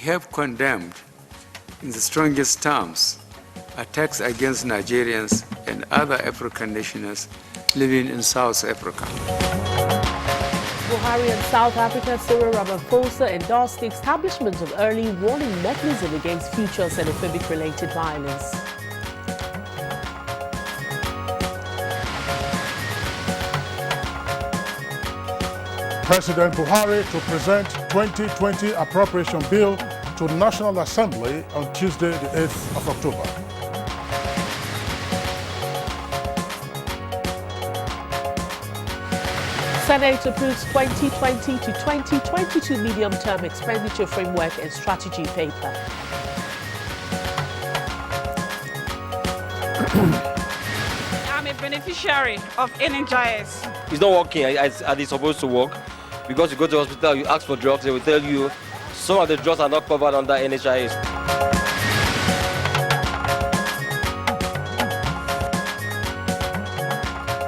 have condemned in the strongest terms attacks against Nigerians and other African nationals living in South Africa. Buhari and South Africa, Cyril Ramaphosa endorsed the establishment of early warning mechanism against future xenophobic-related violence. President Buhari to present 2020 appropriation bill to the National Assembly on Tuesday, the 8th of October. Senate approves 2020 to 2022 medium-term expenditure framework and strategy paper. I'm a beneficiary of NHIS. It's not working as it's supposed to work, because you go to the hospital, you ask for drugs, they will tell you some of the drugs are not covered under NHIS.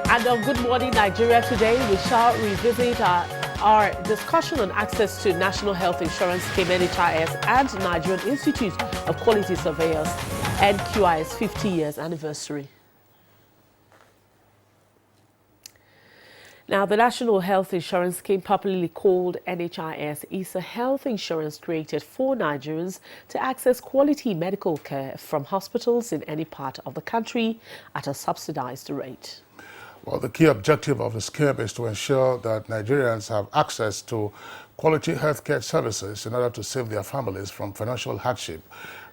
And on Good Morning Nigeria today, we shall revisit our discussion on access to National Health Insurance Scheme NHIS and Nigerian Institute of Quality Surveyors NQI's 50 years anniversary. Now, the National Health Insurance Scheme, popularly called NHIS, is a health insurance created for Nigerians to access quality medical care from hospitals in any part of the country at a subsidized rate. Well, the key objective of the scheme is to ensure that Nigerians have access to quality healthcare services in order to save their families from financial hardship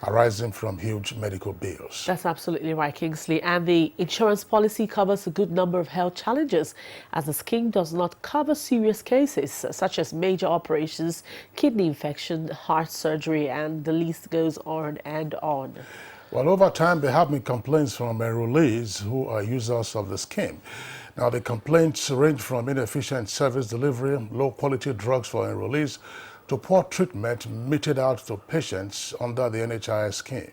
arising from huge medical bills. That's absolutely right, Kingsley. And the insurance policy covers a good number of health challenges, as the scheme does not cover serious cases such as major operations, kidney infection, heart surgery, and the list goes on and on. Well, over time, there have been complaints from enrollees who are users of the scheme. Now, the complaints range from inefficient service delivery, low-quality drugs for enrollees, to poor treatment meted out to patients under the NHIS scheme.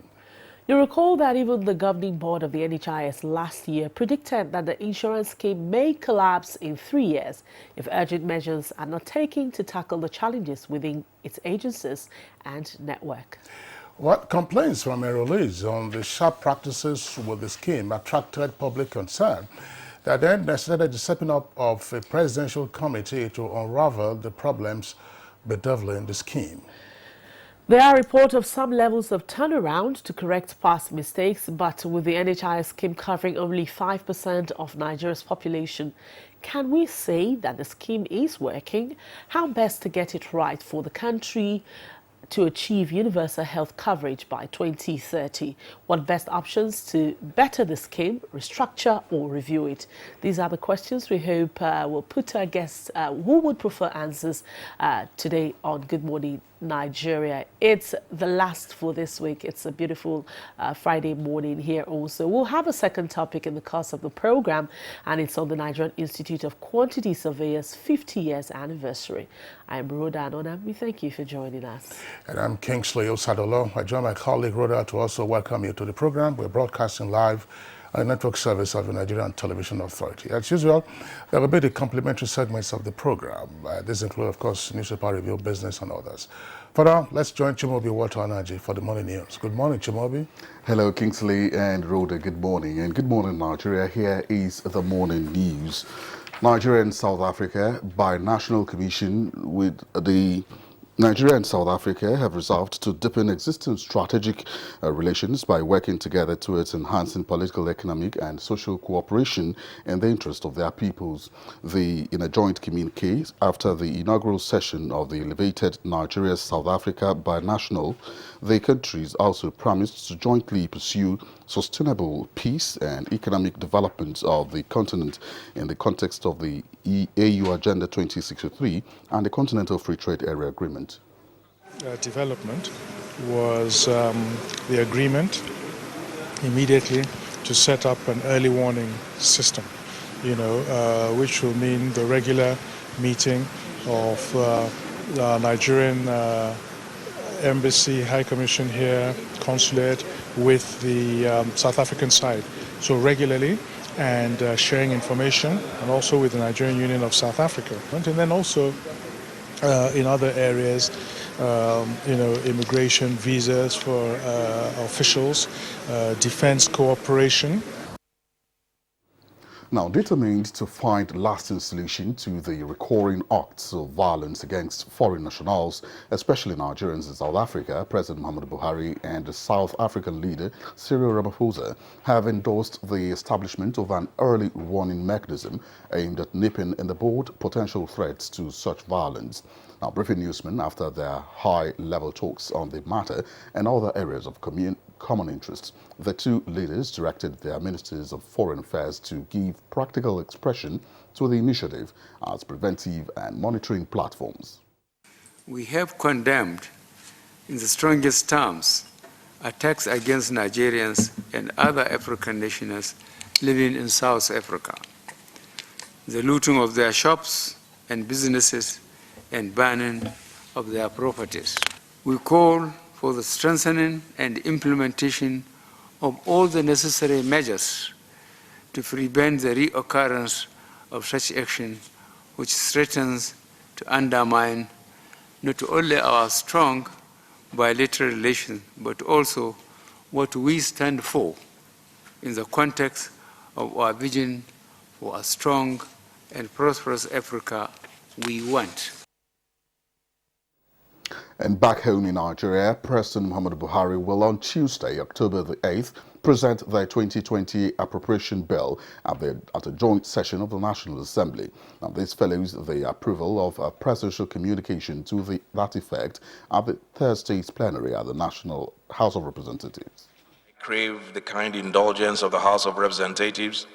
You recall that even the governing board of the NHIS last year predicted that the insurance scheme may collapse in 3 years if urgent measures are not taken to tackle the challenges within its agencies and network. What complaints from enrollees on the sharp practices with the scheme attracted public concern that then necessitated the setting up of a presidential committee to unravel the problems bedeviling the scheme. There are reports of some levels of turnaround to correct past mistakes, but with the NHIS scheme covering only 5% of Nigeria's population, can we say that the scheme is working? How best to get it right for the country to achieve universal health coverage by 2030? What best options to better the scheme, restructure or review it? These are the questions we hope will put to our guests who would prefer answers today on Good Morning Nigeria. It's the last for this week. It's a beautiful Friday morning here also. We'll have a second topic in the course of the program, and it's on the Nigerian Institute of Quantity Surveyors 50 years anniversary. I'm Rhoda Anona. We thank you for joining us. And I'm Kingsley Osadolo. I join my colleague Rhoda to also welcome you to the program. We're broadcasting live on the network service of the Nigerian Television Authority. As usual, there will be the complimentary segments of the program. These include, of course, newspaper review, business, and others. For now, let's join Chimobi Water Energy for the morning news. Good morning, Chimobi. Hello, Kingsley and Rhoda. Good morning. And good morning, Nigeria. Here is the morning news. Nigeria and South Africa, by National Commission with the Nigeria and South Africa have resolved to deepen existing strategic relations by working together towards enhancing political, economic and social cooperation in the interest of their peoples. In a joint communique after the inaugural session of the elevated Nigeria-South Africa binational, the countries also promised to jointly pursue sustainable peace and economic development of the continent in the context of the AU Agenda 2063 and the Continental Free Trade Area Agreement. Development was the agreement immediately to set up an early warning system, which will mean the regular meeting of Nigerian Embassy, High Commission here, Consulate, with the South African side. So regularly, and sharing information, and also with the Nigerian Union of South Africa. And then also in other areas, immigration, visas for officials, defense cooperation. Now, determined to find lasting solution to the recurring acts of violence against foreign nationals, especially Nigerians in South Africa, President Muhammadu Buhari and the South African leader Cyril Ramaphosa have endorsed the establishment of an early warning mechanism aimed at nipping in the bud potential threats to such violence. Now, briefing newsmen after their high-level talks on the matter and other areas of common interest, the two leaders directed their ministers of foreign affairs to give practical expression to the initiative as preventive and monitoring platforms. We have condemned in the strongest terms attacks against Nigerians and other African nationals living in South Africa, the looting of their shops and businesses and burning of their properties. We call for the strengthening and implementation of all the necessary measures to prevent the reoccurrence of such action, which threatens to undermine not only our strong bilateral relations, but also what we stand for in the context of our vision for a strong and prosperous Africa we want. And back home in Nigeria, President Muhammadu Buhari will on Tuesday, October the 8th, present the 2020 appropriation bill at a joint session of the National Assembly. Now, this follows the approval of a presidential communication to that effect at the Thursday's plenary at the National House of Representatives. I crave the kind indulgence of the House of Representatives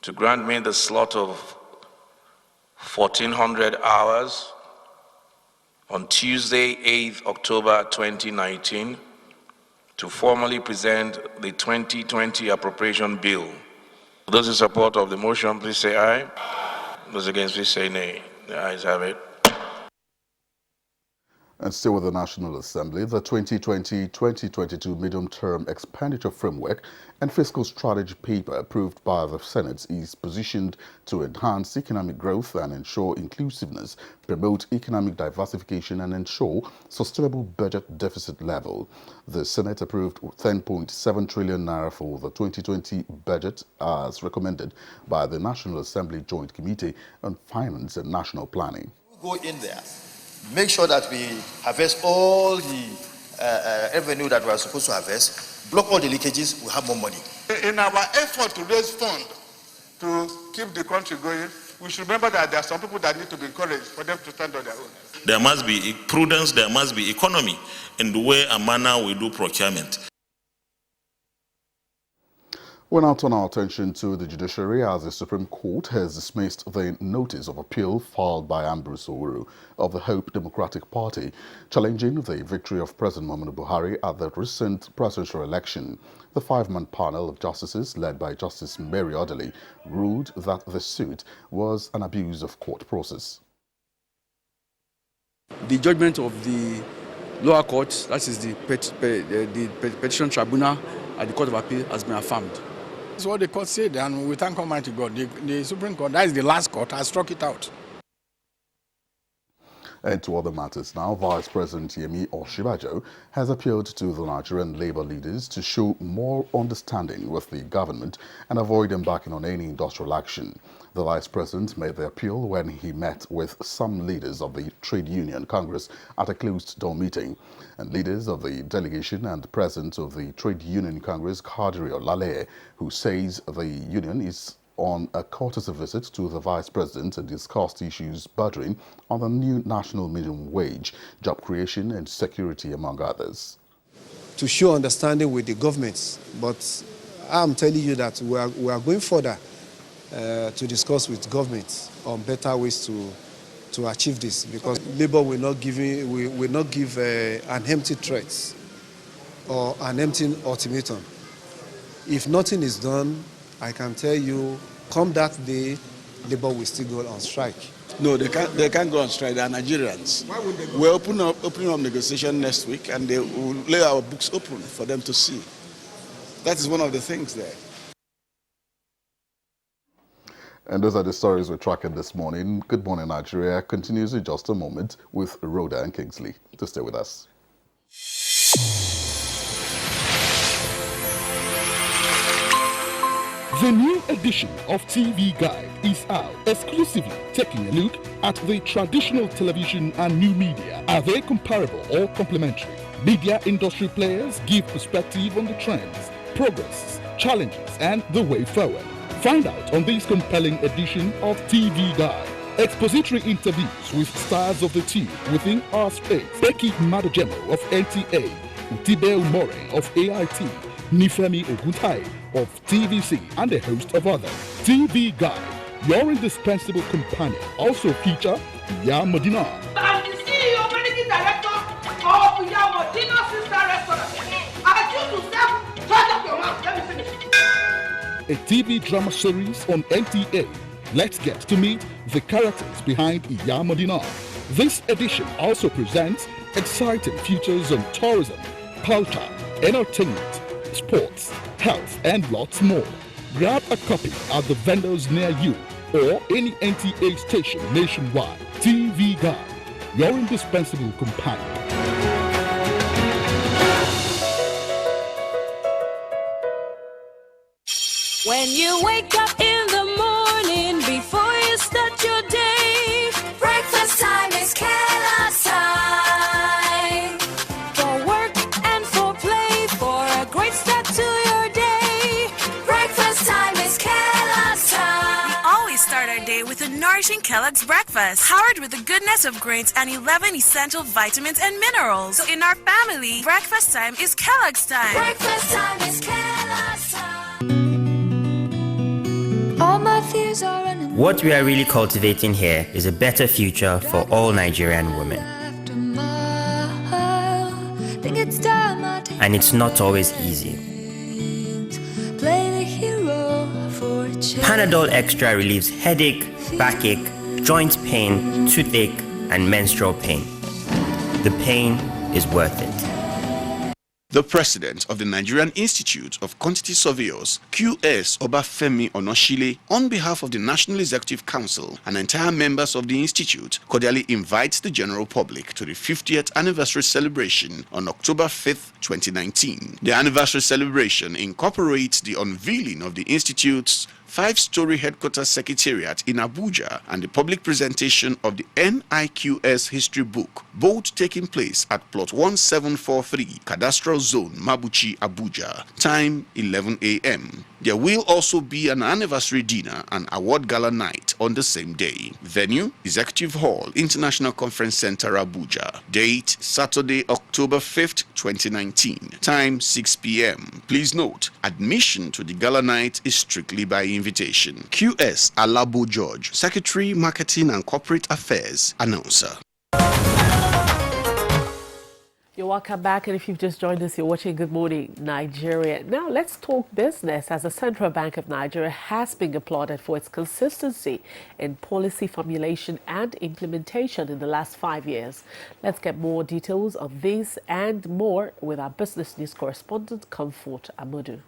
to grant me the slot of 1400 hours on Tuesday, 8th October 2019, to formally present the 2020 appropriation bill. Those in support of the motion, please say aye. Those against, please say nay. The ayes have it. And still with the National Assembly, the 2020-2022 medium-term expenditure framework and fiscal strategy paper approved by the Senate is positioned to enhance economic growth and ensure inclusiveness, promote economic diversification and ensure sustainable budget deficit level. The Senate approved 10.7 trillion naira for the 2020 budget as recommended by the National Assembly Joint Committee on Finance and National Planning. Go in there. Make sure that we harvest all the revenue that we are supposed to harvest, block all the leakages, we have more money. In our effort to raise funds to keep the country going, we should remember that there are some people that need to be encouraged for them to stand on their own. There must be prudence, there must be economy in the way and manner we do procurement. We now turn our attention to the judiciary as the Supreme Court has dismissed the notice of appeal filed by Ambrose Owuru of the Hope Democratic Party, challenging the victory of President Muhammadu Buhari at the recent presidential election. The five-man panel of justices, led by Justice Mary Odley, ruled that the suit was an abuse of court process. The judgment of the lower court, that is the petition tribunal at the Court of Appeal, has been affirmed. That's what the court said, and we thank Almighty God. The Supreme Court, that is the last court, has struck it out. And to other matters now, Vice President Yemi Osinbajo has appealed to the Nigerian labor leaders to show more understanding with the government and avoid embarking on any industrial action. The Vice President made the appeal when he met with some leaders of the Trade Union Congress at a closed-door meeting. And leaders of the delegation and the President of the Trade Union Congress, Kadri Olale, who says the union is on a courtesy visit to the Vice President and discussed issues bordering on the new national minimum wage, job creation and security, among others. To show understanding with the governments, but I'm telling you that we are going further to discuss with governments on better ways to achieve this, because Labour will not give an empty threat or an empty ultimatum. If nothing is done, I can tell you, come that day, Labour will still go on strike. No, they can't go on strike. They are Nigerians. Why would they go? We're opening up negotiation next week, and they will lay our books open for them to see. That is one of the things there. And those are the stories we're tracking this morning. Good Morning Nigeria continues in just a moment with Rhoda and Kingsley. To stay with us. The new edition of TV Guide is out, exclusively taking a look at the traditional television and new media. Are they comparable or complementary? Media industry players give perspective on the trends, progress, challenges, and the way forward. Find out on this compelling edition of TV Guide. Expository interviews with stars of the team within our space. Becky Madojemo of NTA, Utibe Umore of AIT, Nifemi Oguntai of TVC, and a host of others. TV Guide, your indispensable companion. Also feature Yamodina. I'm the CEO, managing director of Yamodina Sister Restaurant. I choose to serve. Shut up your mouth. Let me finish. A TV drama series on NTA. Let's get to meet the characters behind Yamodina. This edition also presents exciting features on tourism, culture, entertainment, sports, health, and lots more. Grab a copy at the vendors near you or any NTA station nationwide. TV Guide, your indispensable companion. When you wake up in the morning before you start your day, breakfast time is Kellogg's time. For work and for play, for a great start to your day, breakfast time is Kellogg's time. We always start our day with a nourishing Kellogg's breakfast, powered with the goodness of grains and 11 essential vitamins and minerals. So in our family, breakfast time is Kellogg's time. Breakfast time is Kellogg's time. All my fears are running. What we are really cultivating here is a better future for all Nigerian women. And it's not always easy. Panadol Extra relieves headache, backache, joint pain, toothache, and menstrual pain. The pain is worth it. The president of the Nigerian Institute of Quantity Surveyors, QS Obafemi Onoshile, on behalf of the National Executive Council and entire members of the institute, cordially invites the general public to the 50th anniversary celebration on October 5th, 2019. The anniversary celebration incorporates the unveiling of the institute's 5-story headquarters secretariat in Abuja and the public presentation of the NIQS history book, both taking place at plot 1743, Cadastral Zone, Mabuchi, Abuja. Time 11 a.m. There will also be an anniversary dinner and award gala night on the same day. Venue, Executive Hall, International Conference Center, Abuja. Date, Saturday, October 5th, 2019. Time, 6 p.m. Please note, admission to the gala night is strictly by invitation. QS Alabo George, Secretary, Marketing and Corporate Affairs, Announcer. You're welcome back, and if you've just joined us, you're watching Good Morning Nigeria. Now let's talk business, as the Central Bank of Nigeria has been applauded for its consistency in policy formulation and implementation in the last 5 years. Let's get more details of this and more with our business news correspondent, Comfort Amudu.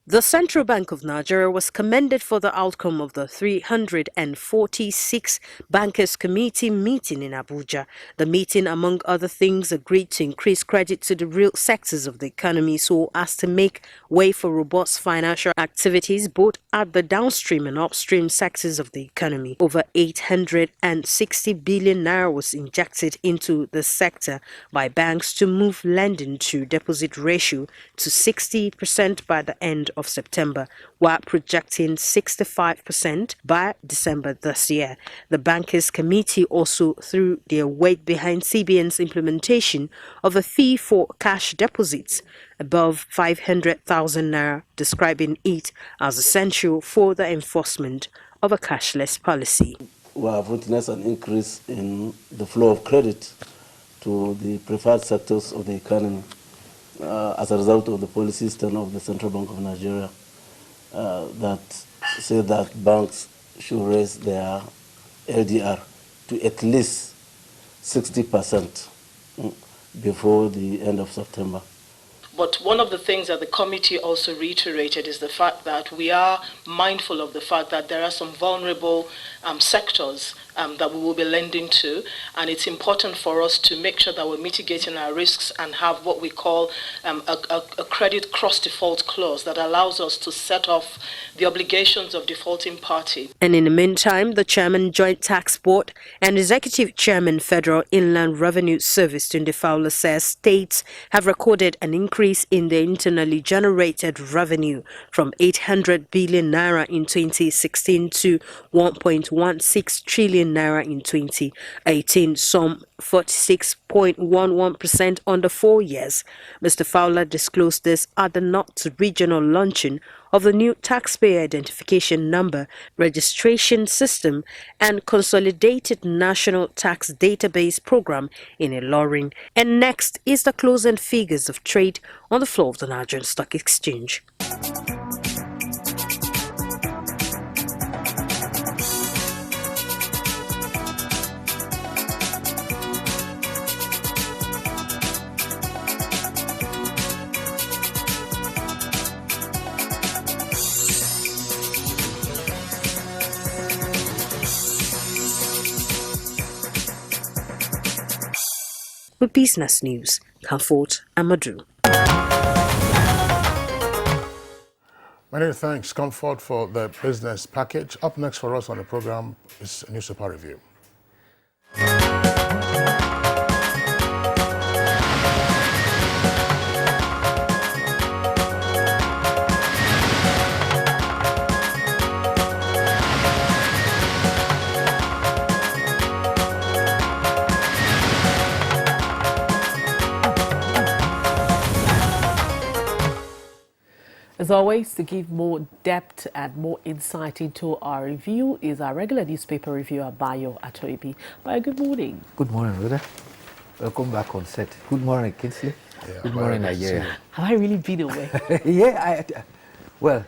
The Central Bank of Nigeria was commended for the outcome of the 346 Bankers Committee meeting in Abuja. The meeting, among other things, agreed to increase credit to the real sectors of the economy so as to make way for robust financial activities both at the downstream and upstream sectors of the economy. Over 860 billion naira was injected into the sector by banks to move lending to deposit ratio to 60% by the end of September, while projecting 65% by December this year. The Bankers Committee also threw their weight behind CBN's implementation of a fee for cash deposits above 500,000 naira, describing it as essential for the enforcement of a cashless policy. We have witnessed an increase in the flow of credit to the preferred sectors of the economy as a result of the policy stand of the Central Bank of Nigeria that say that banks should raise their LDR to at least 60% before the end of September. But one of the things that the committee also reiterated is the fact that we are mindful of the fact that there are some vulnerable sectors that we will be lending to, and it's important for us to make sure that we're mitigating our risks and have what we call a credit cross-default clause that allows us to set off the obligations of defaulting party. And in the meantime, the Chairman Joint Tax Board and Executive Chairman Federal Inland Revenue Service, Tunde Fowler, says states have recorded an increase in their internally generated revenue from 800 billion naira in 2016 to 1.16 trillion naira in 2018, some 46.11% under 4 years. Mr. Fowler disclosed this at the North Regional launching of the new taxpayer identification number registration system and consolidated national tax database program in Ilorin. And next is the closing figures of trade on the floor of the Nigerian Stock Exchange. With Business News, Comfort Amadou. Many thanks, Comfort, for the business package. Up next for us on the program is a newspaper review. As always, to give more depth and more insight into our review is our regular newspaper reviewer, Bayo Atoibi. Bayo, good morning. Good morning, Rhoda. Welcome back on set. Good morning, Kinsley. Yeah, good morning, Nigeria. Have I really been away? Yeah, well,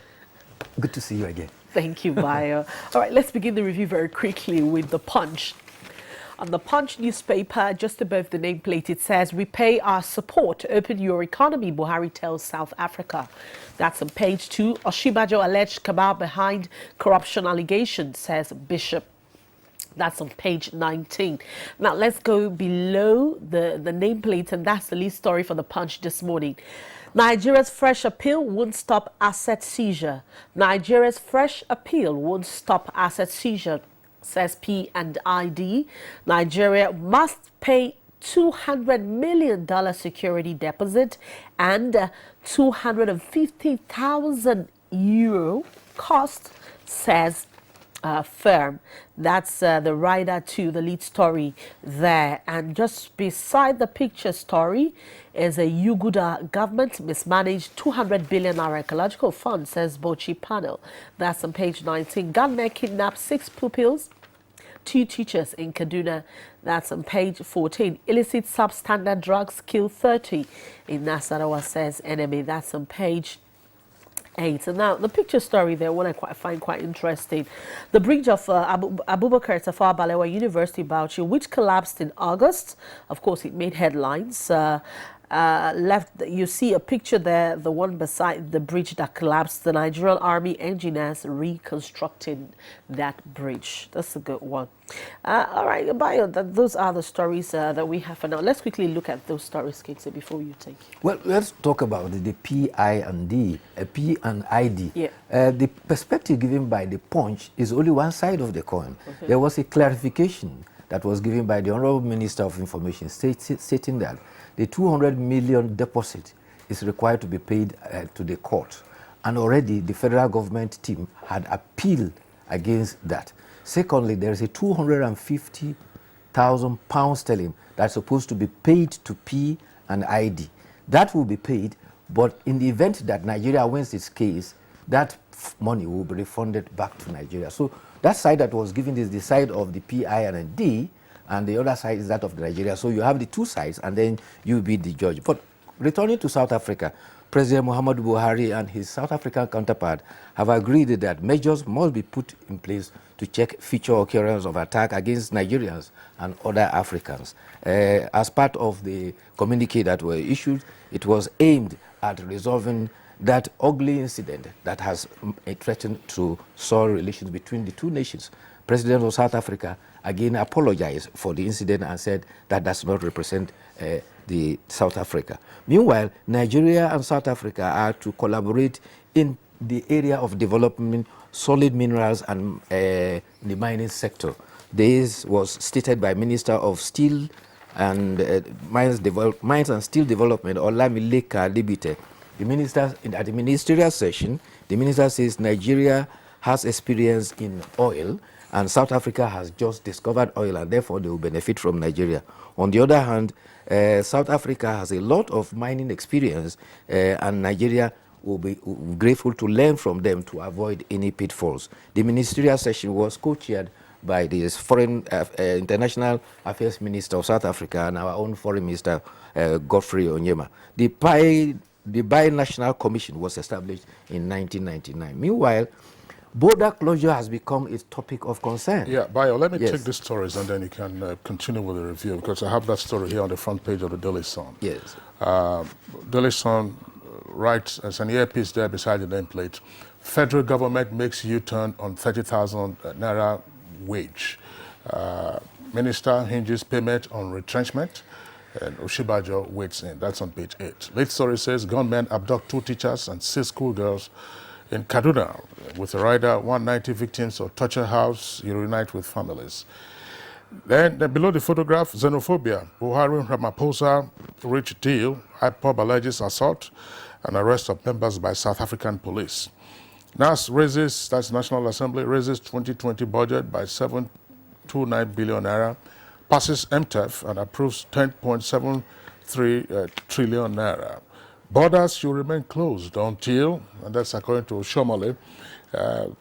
good to see you again. Thank you, Bayo. All right, let's begin the review very quickly with The Punch. On the Punch newspaper, just above the nameplate, it says, "Repay our support, open your economy," Buhari tells South Africa. That's on page 2. Oshibajo alleged cabal behind corruption allegations, says Bishop. That's on page 19. Now, let's go below the nameplate, and that's the lead story for the Punch this morning. Nigeria's fresh appeal won't stop asset seizure. Nigeria's fresh appeal won't stop asset seizure, says P&ID. Nigeria must pay $200 million security deposit and 250,000 euro cost, says firm. That's the rider to the lead story there. And just beside the picture story is a Yuguda government mismanaged 200 billion naira ecological fund, says Bochi panel. That's on page 19. Gunmen kidnapped 6 pupils, 2 teachers in Kaduna. That's on page 14. Illicit substandard drugs kill 30 in Nasarawa, says NMA. That's on page 8. And now the picture story there, one I find quite interesting. The bridge of Abubakar Tafawa Balewa University, Bauchi, which collapsed in August. Of course, it made headlines. You see a picture there, the one beside the bridge that collapsed. The Nigerian Army engineers reconstructing that bridge. That's a good one. All right, Bayo, those are the stories that we have for now. Let's quickly look at those stories, Kingsley, before you take. Well, let's talk about the P-I-and-D, P&ID. Yeah. The perspective given by the Punch is only one side of the coin. Okay. There was a clarification that was given by the Honorable Minister of Information stating that the 200 million deposit is required to be paid to the court. And already the federal government team had appealed against that. Secondly, there is a 250,000 pounds sterling that's supposed to be paid to P&ID. That will be paid, but in the event that Nigeria wins its case, that money will be refunded back to Nigeria. So that side that was given is the side of the P&D, and the other side is that of Nigeria. So you have the two sides, and then you be the judge. But returning to South Africa, President Muhammadu Buhari and his South African counterpart have agreed that measures must be put in place to check future occurrence of attack against Nigerians and other Africans. As part of the communique that were issued, it was aimed at resolving that ugly incident that has threatened to sour relations between the two nations. President of South Africa again apologized for the incident and said that does not represent the South Africa. Meanwhile, Nigeria and South Africa are to collaborate in the area of development solid minerals and the mining sector. This was stated by Minister of Steel and Mines and Steel Development, Olamileka Libite. The minister, at the ministerial session, the minister says Nigeria has experience in oil and South Africa has just discovered oil and therefore they will benefit from Nigeria. On the other hand, South Africa has a lot of mining experience and Nigeria will be grateful to learn from them to avoid any pitfalls. The ministerial session was co-chaired by the Foreign International Affairs Minister of South Africa and our own Foreign Minister, Godfrey Onyema. The Binational Commission was established in 1999. Meanwhile, border closure has become a topic of concern. Yeah, Bayo, let me take these stories and then you can continue with the review because I have that story here on the front page of the Daily Sun. Yes. Daily Sun writes, as an earpiece there beside the nameplate, federal government makes U-turn on 30,000 naira wage. Minister hinges payment on retrenchment. And Oshibajo waits in. That's on page 8. Late story says gunmen abduct 2 teachers and 6 schoolgirls in Kaduna. With a rider, 190 victims of torture house reunite with families. Then below the photograph, xenophobia. Buhari Ramaphosa reach deal. IPOB alleges assault and arrest of members by South African police. NAS raises, that's National Assembly, raises 2020 budget by 729 billion naira. Passes MTEF and approves 10.73 trillion naira. Borders should remain closed until, and that's according to Shomole,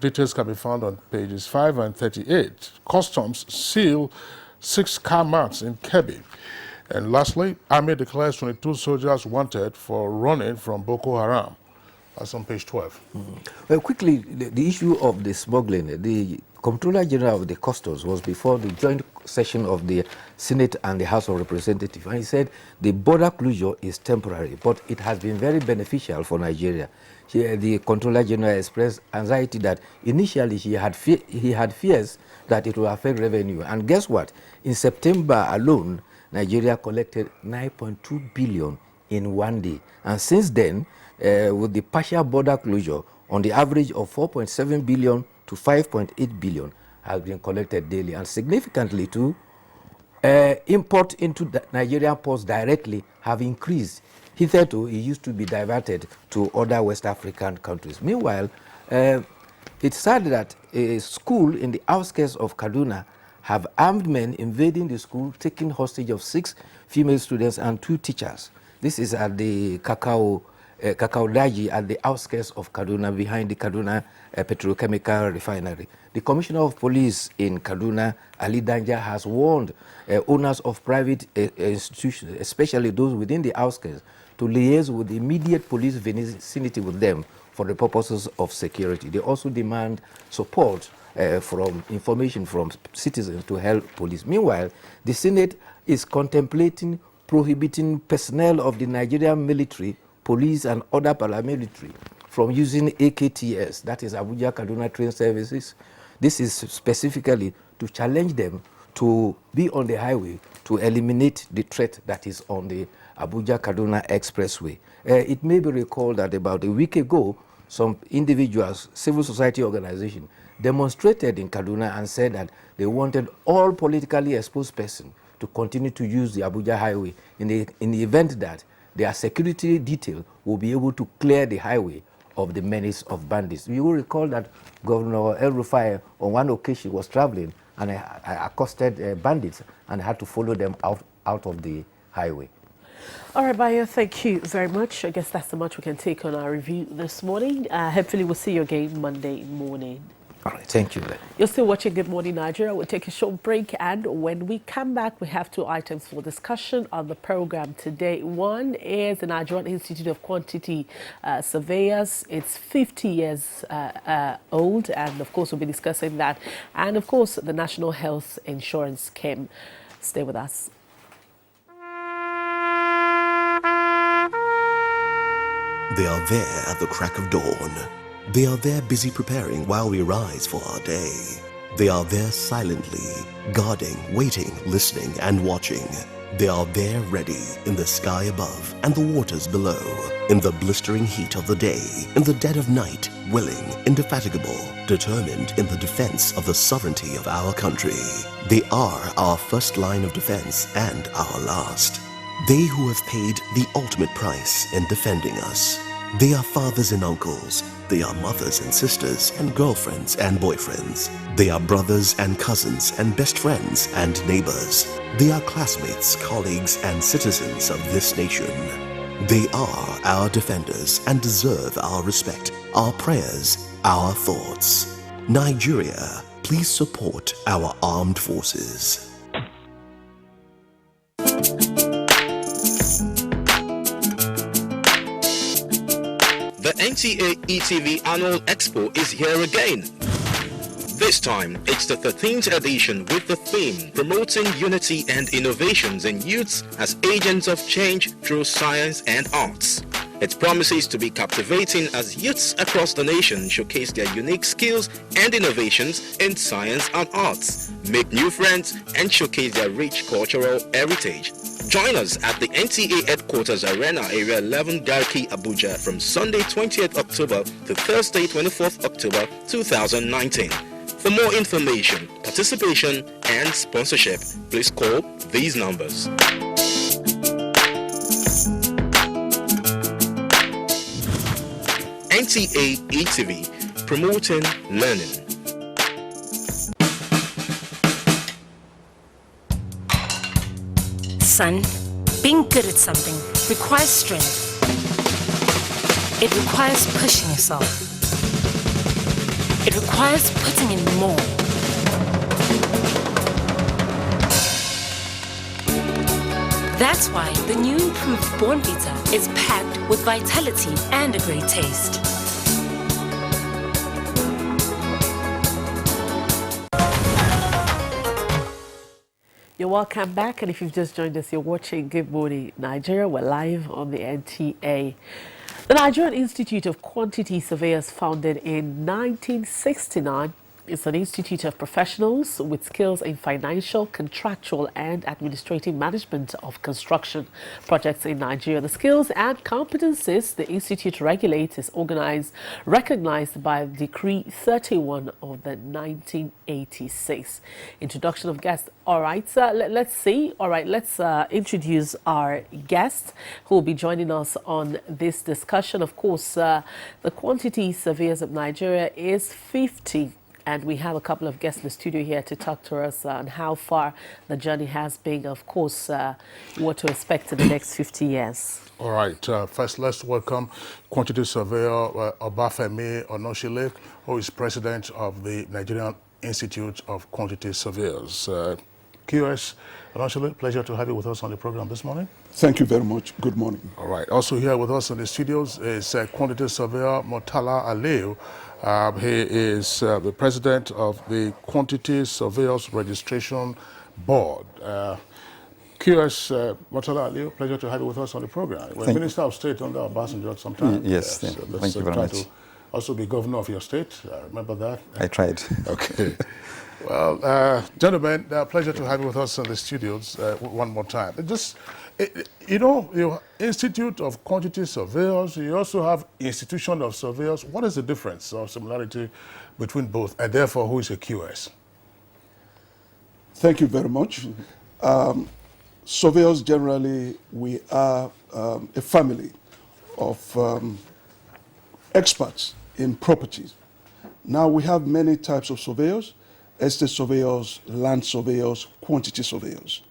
details can be found on pages 5 and 38. Customs seal 6 car marks in Kebbi. And lastly, Army declares 22 soldiers wanted for running from Boko Haram. That's on page 12. Well, quickly, the issue of the smuggling, the Comptroller General of the Customs was before the joint session of the Senate and the House of Representatives, and he said the border closure is temporary, but it has been very beneficial for Nigeria. The Comptroller General expressed anxiety that initially he had fears that it will affect revenue. And guess what? In September alone, Nigeria collected 9.2 billion in one day. And since then, with the partial border closure, on the average of 4.7 billion to 5.8 billion has been collected daily. And significantly too, import into the Nigerian ports directly have increased. Hitherto, it used to be diverted to other West African countries. Meanwhile, it's sad that a school in the outskirts of Kaduna have armed men invading the school, taking hostage of 6 female students and 2 teachers. This is at the Kakao Daji at the outskirts of Kaduna, behind the Kaduna Petrochemical Refinery. The Commissioner of Police in Kaduna, Ali Danja, has warned owners of private institutions, especially those within the outskirts, to liaise with the immediate police vicinity with them for the purposes of security. They also demand support from information from citizens to help police. Meanwhile, the Senate is contemplating prohibiting personnel of the Nigerian military, police and other paramilitary from using AKTS, that is Abuja Kaduna Train Services. This is specifically to challenge them to be on the highway to eliminate the threat that is on the Abuja Kaduna Expressway. It may be recalled that about a week ago, some individuals, civil society organizations, demonstrated in Kaduna and said that they wanted all politically exposed persons to continue to use the Abuja highway in the event that their security detail will be able to clear the highway of the menace of bandits. You will recall that Governor El Rufai on one occasion was traveling and accosted bandits and had to follow them out of the highway. All right, Bayo, thank you very much. I guess that's the much we can take on our review this morning. Hopefully we'll see you again Monday morning. All right, thank you. You're still watching Good Morning Nigeria. We'll take a short break, and when we come back, we have 2 items for discussion on the program today. One is the Nigerian Institute of Quantity Surveyors. It's 50 years old, and of course, we'll be discussing that. And of course, the National Health Insurance Scheme. Stay with us. They are there at the crack of dawn. They are there busy preparing while we rise for our day. They are there silently, guarding, waiting, listening, and watching. They are there ready in the sky above and the waters below, in the blistering heat of the day, in the dead of night, willing, indefatigable, determined in the defense of the sovereignty of our country. They are our first line of defense and our last. They who have paid the ultimate price in defending us. They are fathers and uncles. They are mothers and sisters and girlfriends and boyfriends. They are brothers and cousins and best friends and neighbors. They are classmates, colleagues, and citizens of this nation. They are our defenders and deserve our respect, our prayers, our thoughts. Nigeria, please support our armed forces. The NTA ETV Annual Expo is here again. This time, it's the 13th edition with the theme Promoting Unity and Innovations in Youths as Agents of Change through Science and Arts. It promises to be captivating as youths across the nation showcase their unique skills and innovations in science and arts, make new friends, and showcase their rich cultural heritage. Join us at the NTA Headquarters Arena, Area 11, Garki, Abuja from Sunday 20th October to Thursday 24th October 2019. For more information, participation, and sponsorship, please call these numbers. NTA ETV, promoting learning. Son, being good at something requires strength. It requires pushing yourself. It requires putting in more. That's why the new improved Bornvita is packed with vitality and a great taste. You're welcome back, and if you've just joined us, you're watching Good Morning Nigeria. We're live on the NTA. The Nigerian Institute of Quantity Surveyors, founded in 1969, is an institute of professionals with skills in financial, contractual, and administrative management of construction projects in Nigeria. The skills and competencies the institute regulates is recognized by Decree 31 of the 1986. Introduction of guests. All right, let's introduce our guest who will be joining us on this discussion. Of course, the Quantity Surveyors of Nigeria is 50. And we have a couple of guests in the studio here to talk to us on how far the journey has been, of course, what to expect in the next 50 years. All right. First, let's welcome Quantity Surveyor Obafemi Onoshile, who is president of the Nigerian Institute of Quantity Surveyors. QS Onoshile, pleasure to have you with us on the program this morning. Thank you very much. Good morning. All right. Also here with us in the studios is Quantity Surveyor Murtala Aliyu. He is the president of the Quantity Surveyors Registration Board. QS Murtala Aliyu, pleasure to have you with us on the program. We're Minister of State under Obasanjo sometime. Yes, thank you very much. To also be governor of your state. Remember that? I tried. Okay. Well, gentlemen, pleasure to have you with us in the studios one more time. You Institute of Quantity Surveyors, you also have Institution of Surveyors. What is the difference or similarity between both, and therefore who is a QS? Thank you very much. Surveyors generally, we are a family of experts in properties. Now we have many types of surveyors: estate surveyors, land surveyors, quantity surveyors.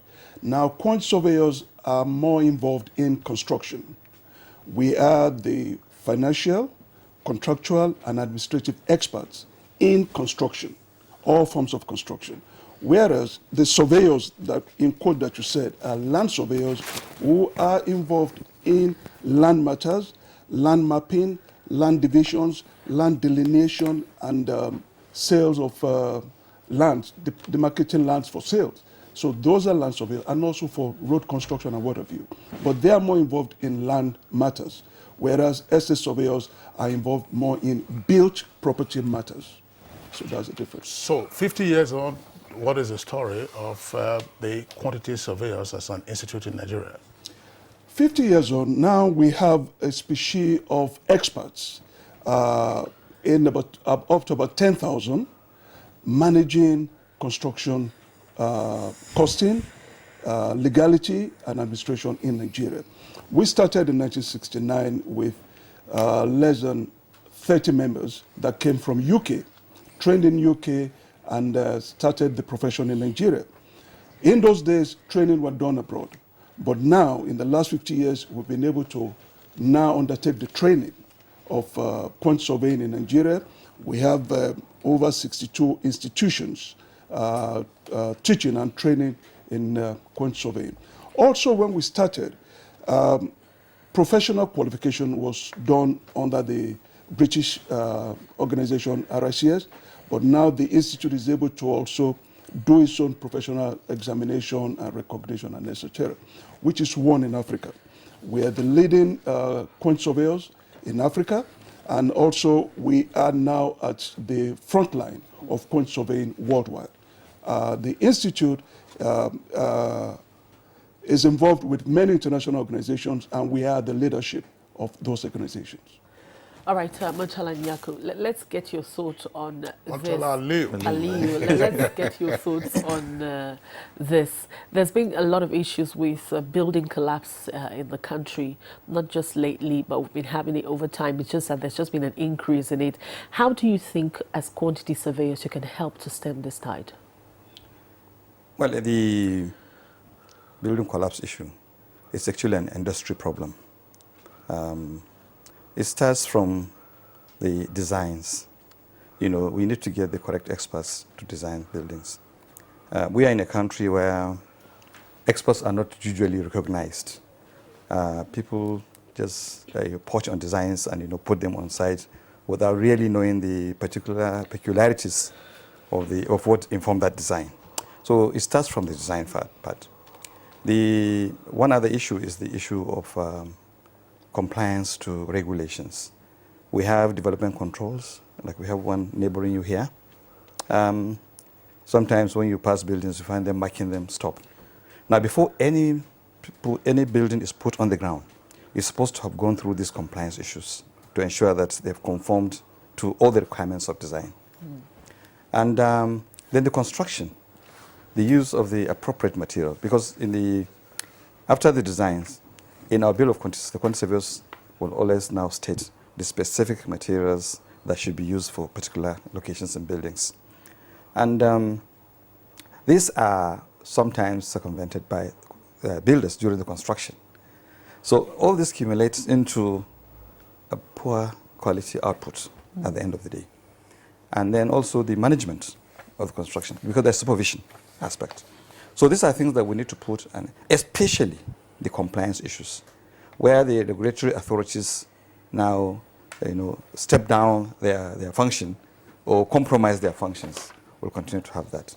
Now, quantity surveyors are more involved in construction. We are the financial, contractual, and administrative experts in construction, all forms of construction. Whereas the surveyors, that in quote that you said, are land surveyors who are involved in land matters, land mapping, land divisions, land delineation, and sales of lands, demarcating lands for sales. So those are land surveyors, and also for road construction and what have you. But they are more involved in land matters, whereas estate surveyors are involved more in built property matters. So that's the difference. So 50 years on, what is the story of the quantity surveyors as an institute in Nigeria? 50 years on, now we have a species of experts in about up to about 10,000 managing construction costing, legality, and administration in Nigeria. We started in 1969 with less than 30 members that came from UK, trained in UK, and started the profession in Nigeria. In those days, training was done abroad. But now, in the last 50 years, we've been able to now undertake the training of quantity surveying in Nigeria. We have over 62 institutions teaching and training in quantity surveying. Also, when we started, professional qualification was done under the British organization RICS, but now the institute is able to also do its own professional examination and recognition and etc., which is one in Africa. We are the leading quantity surveyors in Africa, and also we are now at the front line of quantity surveying worldwide. The Institute is involved with many international organizations, and we are the leadership of those organizations. All right, Manchala Nyako, let's get your thoughts on this. Aliyu. Let's get your thoughts on this. There's been a lot of issues with building collapse in the country, not just lately, but we've been having it over time. It's just that there's just been an increase in it. How do you think, as quantity surveyors, you can help to stem this tide? Well, the building collapse issue is actually an industry problem. It starts from the designs. We need to get the correct experts to design buildings. We are in a country where experts are not usually recognized. People just poach on designs and put them on site without really knowing the particular peculiarities of what informed that design. So it starts from the design part. The one other issue is the issue of compliance to regulations. We have development controls, like we have one neighboring you here. Sometimes when you pass buildings, you find them marking them stop. Now, before any building is put on the ground, it's supposed to have gone through these compliance issues to ensure that they've conformed to all the requirements of design. And then the construction, the use of the appropriate material, because after the designs, in our Bill of Quantities, the quantity surveyors will always now state the specific materials that should be used for particular locations and buildings. And these are sometimes circumvented by builders during the construction. So all this accumulates into a poor quality output at the end of the day. And then also the management of the construction, because there's supervision aspect. So these are things that we need to put, and especially the compliance issues, where the regulatory authorities now, step down their function or compromise their functions. We'll continue to have that.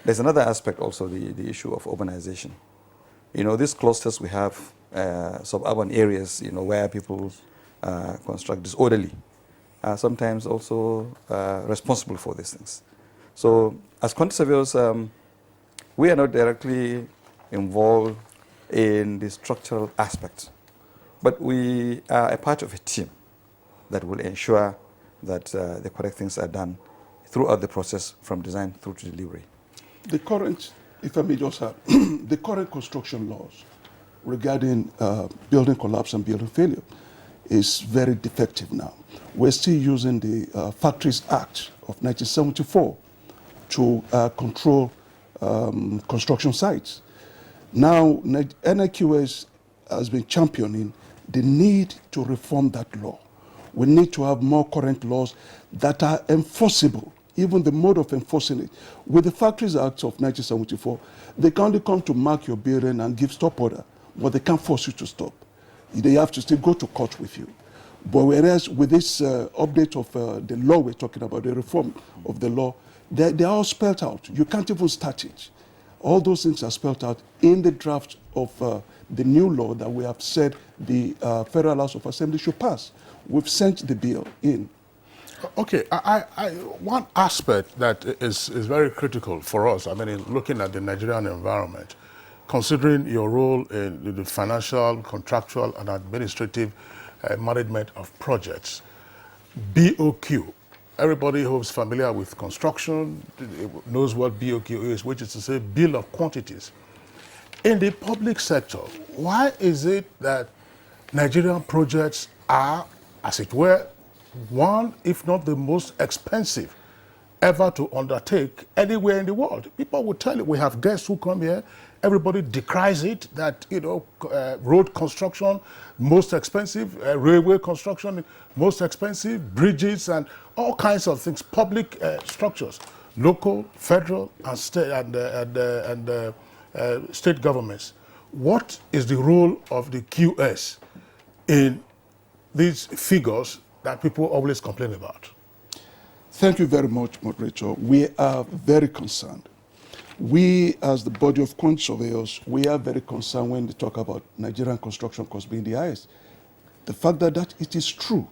There's another aspect also, the issue of urbanization. These clusters we have, suburban areas, where people construct disorderly, are sometimes also responsible for these things. So as quantity surveyors, we are not directly involved in the structural aspect, but we are a part of a team that will ensure that the correct things are done throughout the process from design through to delivery. The current, if I may just add, the current construction laws regarding building collapse and building failure is very defective now. We're still using the Factories Act of 1974 to control construction sites. Now, NIQS has been championing the need to reform that law. We need to have more current laws that are enforceable, even the mode of enforcing it. With the Factories Act of 1974, they can only come to mark your building and give stop order, but they can't force you to stop. They have to still go to court with you. But whereas with this update of the law we're talking about, the reform of the law, they are all spelled out. You can't even start it. All those things are spelled out in the draft of the new law that we have said the Federal House of Assembly should pass. We've sent the bill in. Okay, one aspect that is very critical for us, I mean, in looking at the Nigerian environment, considering your role in the financial, contractual, and administrative management of projects, BOQ. Everybody who's familiar with construction knows what BOQ is, which is to say bill of quantities. In the public sector, why is it that Nigerian projects are, as it were, one, if not the most expensive ever to undertake anywhere in the world? People will tell you, we have guests who come here, everybody decries it, that, road construction, most expensive, railway construction, most expensive, bridges and all kinds of things, public structures, local, federal, and state governments. What is the role of the QS in these figures that people always complain about? Thank you very much, moderator. We are very concerned. We, as the body of quantity surveyors, we are very concerned when they talk about Nigerian construction costs being the highest. The fact that it is true.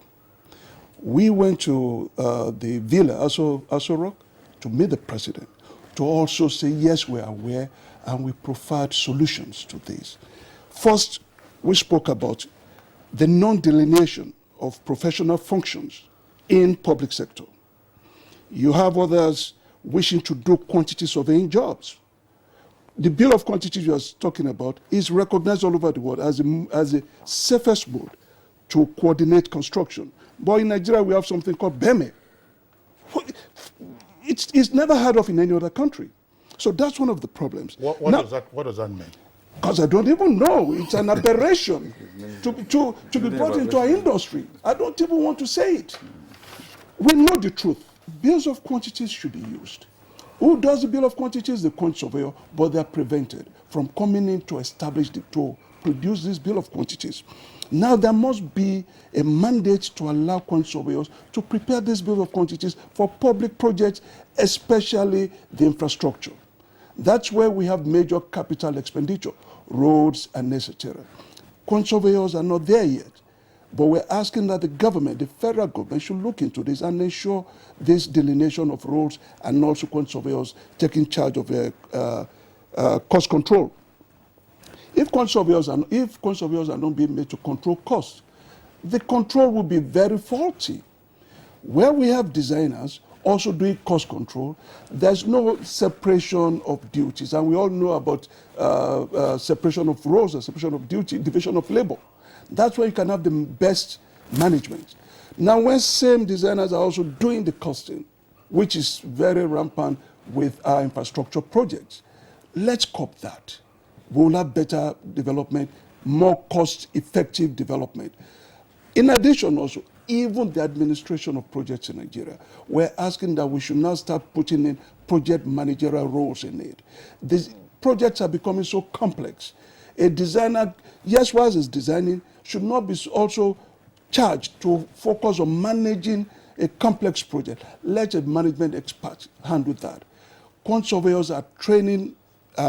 We went to the Villa, Aso Rock, to meet the president, to also say, yes, we are aware, and we provide solutions to this. First, we spoke about the non-delineation of professional functions in public sector. You have others wishing to do quantity surveying jobs. The bill of quantities you are talking about is recognized all over the world as a safest mode to coordinate construction. But in Nigeria, we have something called BEME. It's never heard of in any other country. So that's one of the problems. What does that mean? Because I don't even know. It's an aberration to be brought into our industry. I don't even want to say it. We know the truth. Bills of quantities should be used. Who does the bill of quantities? The quantity surveyor, but they are prevented from coming in to establish to produce this bill of quantities. Now there must be a mandate to allow quantity surveyors to prepare this bill of quantities for public projects, especially the infrastructure. That's where we have major capital expenditure, roads and etc. Quantity surveyors are not there yet. But we're asking that the government, the federal government, should look into this and ensure this delineation of roads and also quantity surveyors taking charge of cost control. If quantity surveyors are not being made to control costs, the control will be very faulty. Where we have designers also doing cost control, there's no separation of duties. And we all know about separation of roles and separation of duty, division of labor. That's where you can have the best management. Now, when same designers are also doing the costing, which is very rampant with our infrastructure projects, let's cop that. We'll have better development, more cost-effective development. In addition also, even the administration of projects in Nigeria, we're asking that we should now start putting in project managerial roles in it. These projects are becoming so complex. A designer, yes, whilst is designing, should not be also charged to focus on managing a complex project. Let a management expert handle that. Quant surveyors are training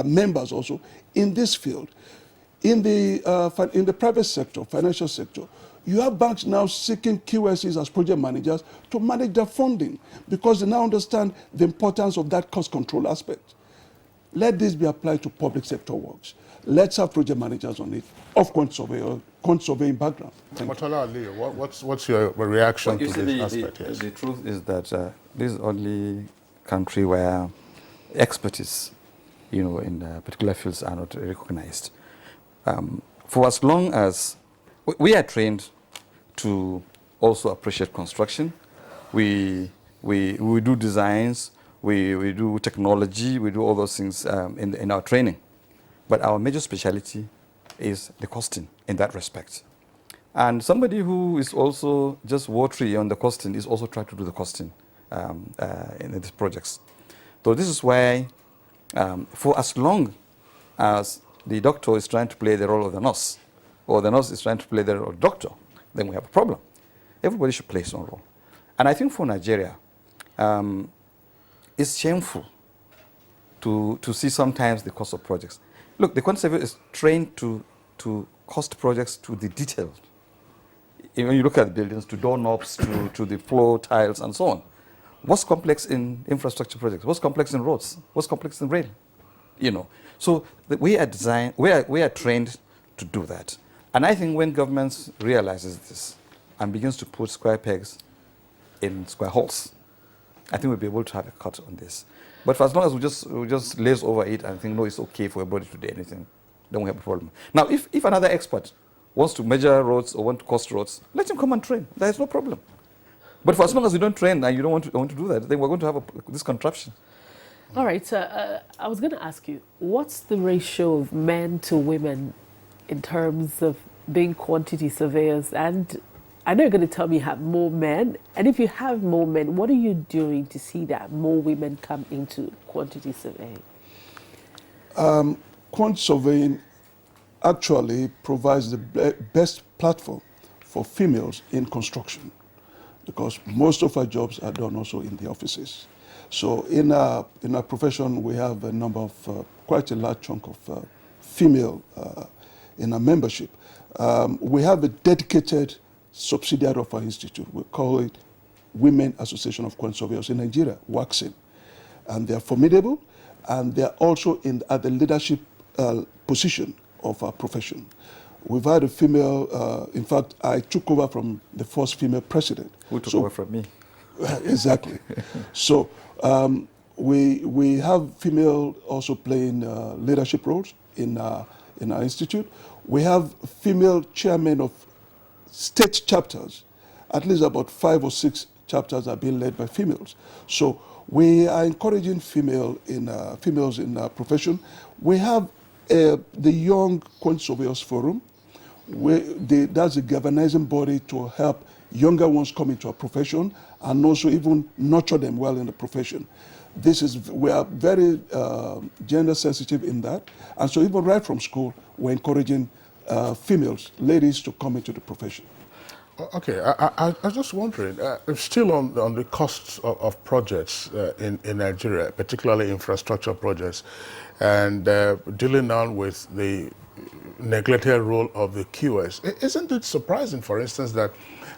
members also in this field. In the private sector, financial sector, you have banks now seeking QSs as project managers to manage their funding because they now understand the importance of that cost control aspect. Let this be applied to public sector works. Let's have project managers on it of quant surveying background. What's your reaction to this aspect? Yes. The truth is that this is the only country where expertise, in particular fields are not recognized. For as long as we are trained to also appreciate construction, we do designs, we do technology, we do all those things in our training. But our major specialty is the costing in that respect. And somebody who is also just watery on the costing is also trying to do the costing in these projects. So this is why, for as long as the doctor is trying to play the role of the nurse, or the nurse is trying to play the role of the doctor, then we have a problem. Everybody should play his own role. And I think for Nigeria, it's shameful to see sometimes the cost of projects. Look, the quantity surveyor is trained to cost projects to the detail. When you look at buildings, to doorknobs, to the floor tiles, and so on. What's complex in infrastructure projects? What's complex in roads? What's complex in rail? So we are trained to do that. And I think when governments realizes this and begins to put square pegs in square holes, I think we'll be able to have a cut on this. But for as long as we just laze over it and think, no, it's okay for everybody to do anything, then we have a problem. Now, if another expert wants to measure roads or want to cost roads, let him come and train. There is no problem. But for as long as you don't train and you don't want to do that, then we're going to have this contraption. All right, so I was going to ask you, what's the ratio of men to women in terms of being quantity surveyors? And I know you're going to tell me you have more men. And if you have more men, what are you doing to see that more women come into quantity surveying? Quant surveying actually provides the best platform for females in construction, because most of our jobs are done also in the offices. So in our profession, we have a number of, quite a large chunk of female in our membership. We have a dedicated subsidiary of our institute. We call it Women Association of Quant Surveyors in Nigeria, WACSIN. And they're formidable, and they're also at the leadership position of our profession. We've had a female, in fact, I took over from the first female president. Who took over from me? Exactly. So we have female also playing leadership roles in our institute. We have female chairmen of state chapters. At least about 5 or 6 chapters are being led by females. So we are encouraging females in our profession. We have the Young Quant Surveyors Forum. That's a galvanizing body to help younger ones come into our profession and also even nurture them well in the profession. We are very gender sensitive in that. And so even right from school, we're encouraging females, ladies, to come into the profession. Okay, I was just wondering, still on the costs of projects in Nigeria, particularly infrastructure projects, and dealing now with the neglected role of the QS. Isn't it surprising, for instance, that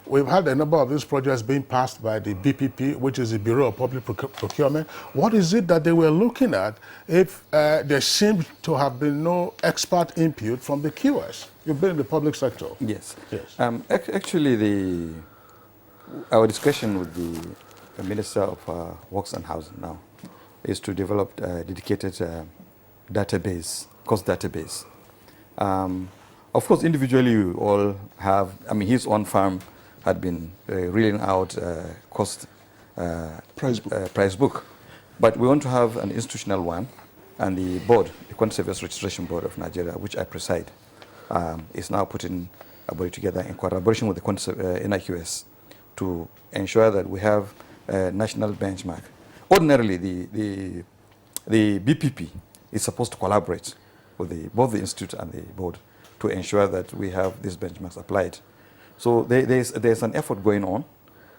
we've had a number of these projects being passed by the BPP, which is the Bureau of Public Procurement? What is it that they were looking at if there seemed to have been no expert input from the QS? You've been in the public sector. Yes. Actually, our discussion with the Minister of Works and Housing now is to develop a dedicated database, cost database. Of course, individually, we all have, his own firm had been reeling out cost price book. But we want to have an institutional one, and the board, the Quantity Surveyors Registration Board of Nigeria, which I preside, is now putting a body together in collaboration with the NIQS to ensure that we have a national benchmark. Ordinarily, the BPP is supposed to collaborate with both the institute and the board to ensure that we have these benchmarks applied. So there's an effort going on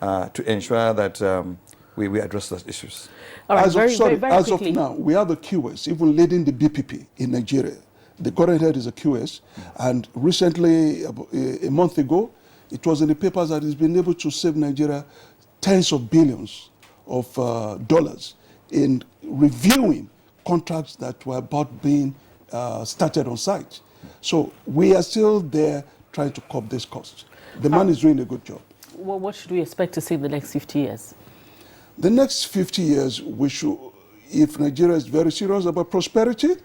to ensure that we address those issues. All right, as of now, we have a QS even leading the BPP in Nigeria. The current head is a QS, and recently, a month ago, it was in the papers that he's been able to save Nigeria tens of billions of dollars in reviewing contracts that were about being started on site. So we are still there trying to curb this cost. The man is doing a good job. Well, what should we expect to see in the next 50 years? The next 50 years, if Nigeria is very serious about prosperity,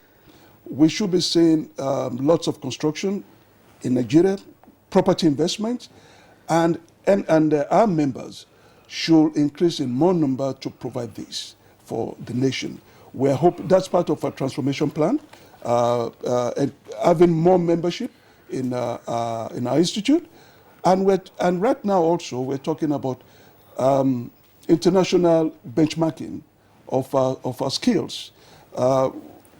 we should be seeing lots of construction in Nigeria, property investment, and our members should increase in more number to provide this for the nation. We hope that's part of our transformation plan, and having more membership in our institute, and right now also we're talking about international benchmarking of our skills.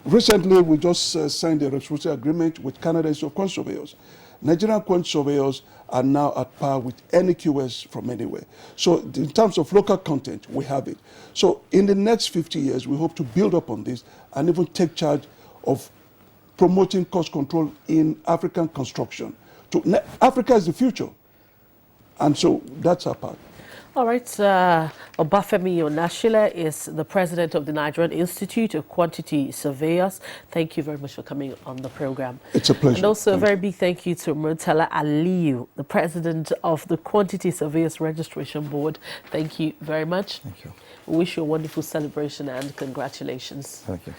Recently, we just signed a reciprocal agreement with Canada Institute of Quant Surveyors. Nigerian quantity surveyors are now at par with any QS from anywhere. So in terms of local content, we have it. So in the next 50 years, we hope to build up on this and even take charge of promoting cost control in African construction. Africa is the future. And so that's our part. All right, Obafemi Onashile is the president of the Nigerian Institute of Quantity Surveyors. Thank you very much for coming on the program. It's a pleasure. And also a very big thank you to Murtala Aliyu, the president of the Quantity Surveyors Registration Board. Thank you very much. Thank you. We wish you a wonderful celebration and congratulations. Thank you.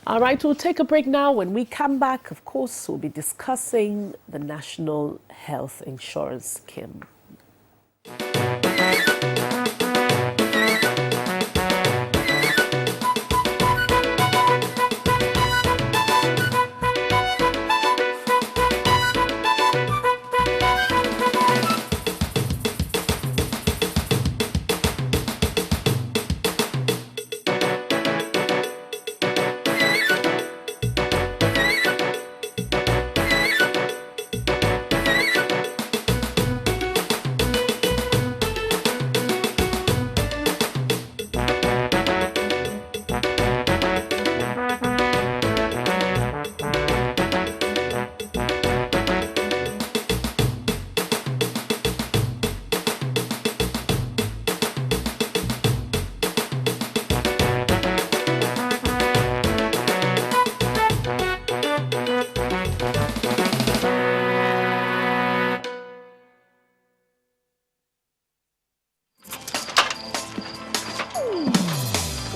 All right, we'll take a break now. When we come back, of course, we'll be discussing the National Health Insurance Scheme.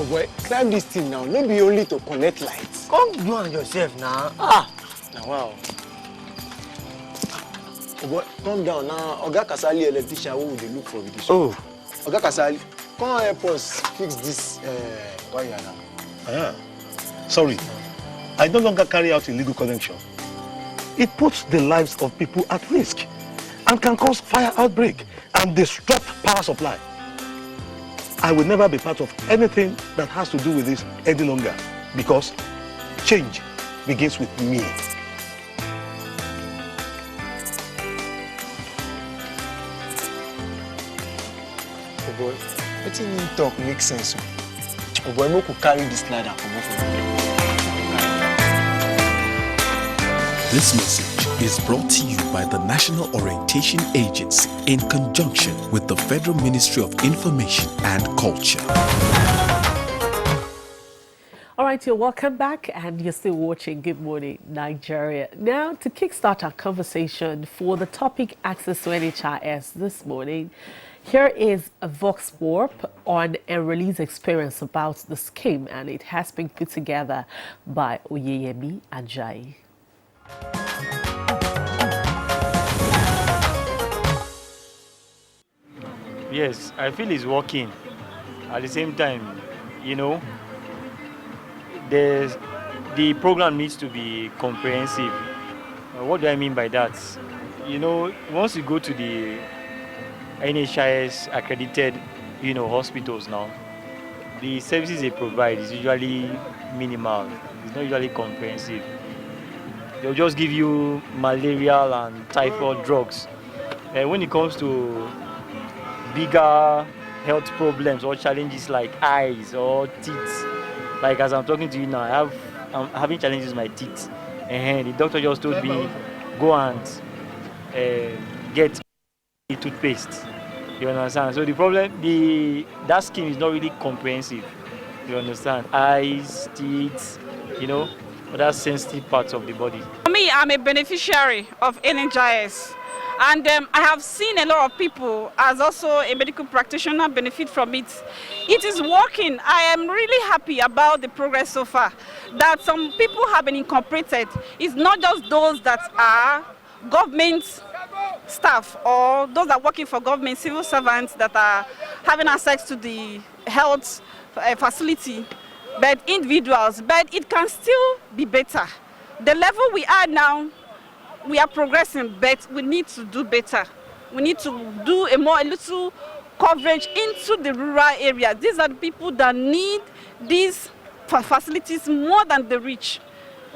Boy, climb this thing now. No be only to connect lights. Come do on yourself now. Now wow. Oh boy, calm down now. Oga Kasali electrician who they look for with this. Oh. Oga Kasali, come help us fix this wire now. Sorry. I no longer carry out illegal connection. It puts the lives of people at risk and can cause fire outbreak and disrupt power supply. I will never be part of anything that has to do with this any longer because change begins with me. Oh boy, what you mean talk makes sense. Oh boy, we could carry this ladder from over. This message is brought to you by the National Orientation Agency in conjunction with the Federal Ministry of Information and Culture. All right, you're welcome back and you're still watching Good Morning Nigeria. Now, to kickstart our conversation for the topic access to NHIS this morning, here is a Vox Warp on a release experience about the scheme, and it has been put together by Oyeyemi Ajayi. Yes, I feel it's working. At the same time, you know, the program needs to be comprehensive. What do I mean by that? You know, once you go to the NHIS accredited, you know, hospitals now, the services they provide is usually minimal. It's not usually comprehensive. They'll just give you malarial and typhoid drugs. When it comes to bigger health problems or challenges like eyes or teeth, like as I'm talking to you now, I'm having challenges with my teeth. And the doctor just told me, go and get toothpaste. You understand? So the problem, that scheme is not really comprehensive. You understand? Eyes, teeth, you know, other sensitive parts of the body. For me, I'm a beneficiary of NHIS. And I have seen a lot of people, as also a medical practitioner, benefit from it. It is working. I am really happy about the progress so far. That some people have been incorporated. It's not just those that are government staff or those that are working for government, civil servants that are having access to the health facility, but individuals. But it can still be better. The level we are now, we are progressing, but we need to do better. We need to do a little coverage into the rural areas. These are the people that need these facilities more than the rich.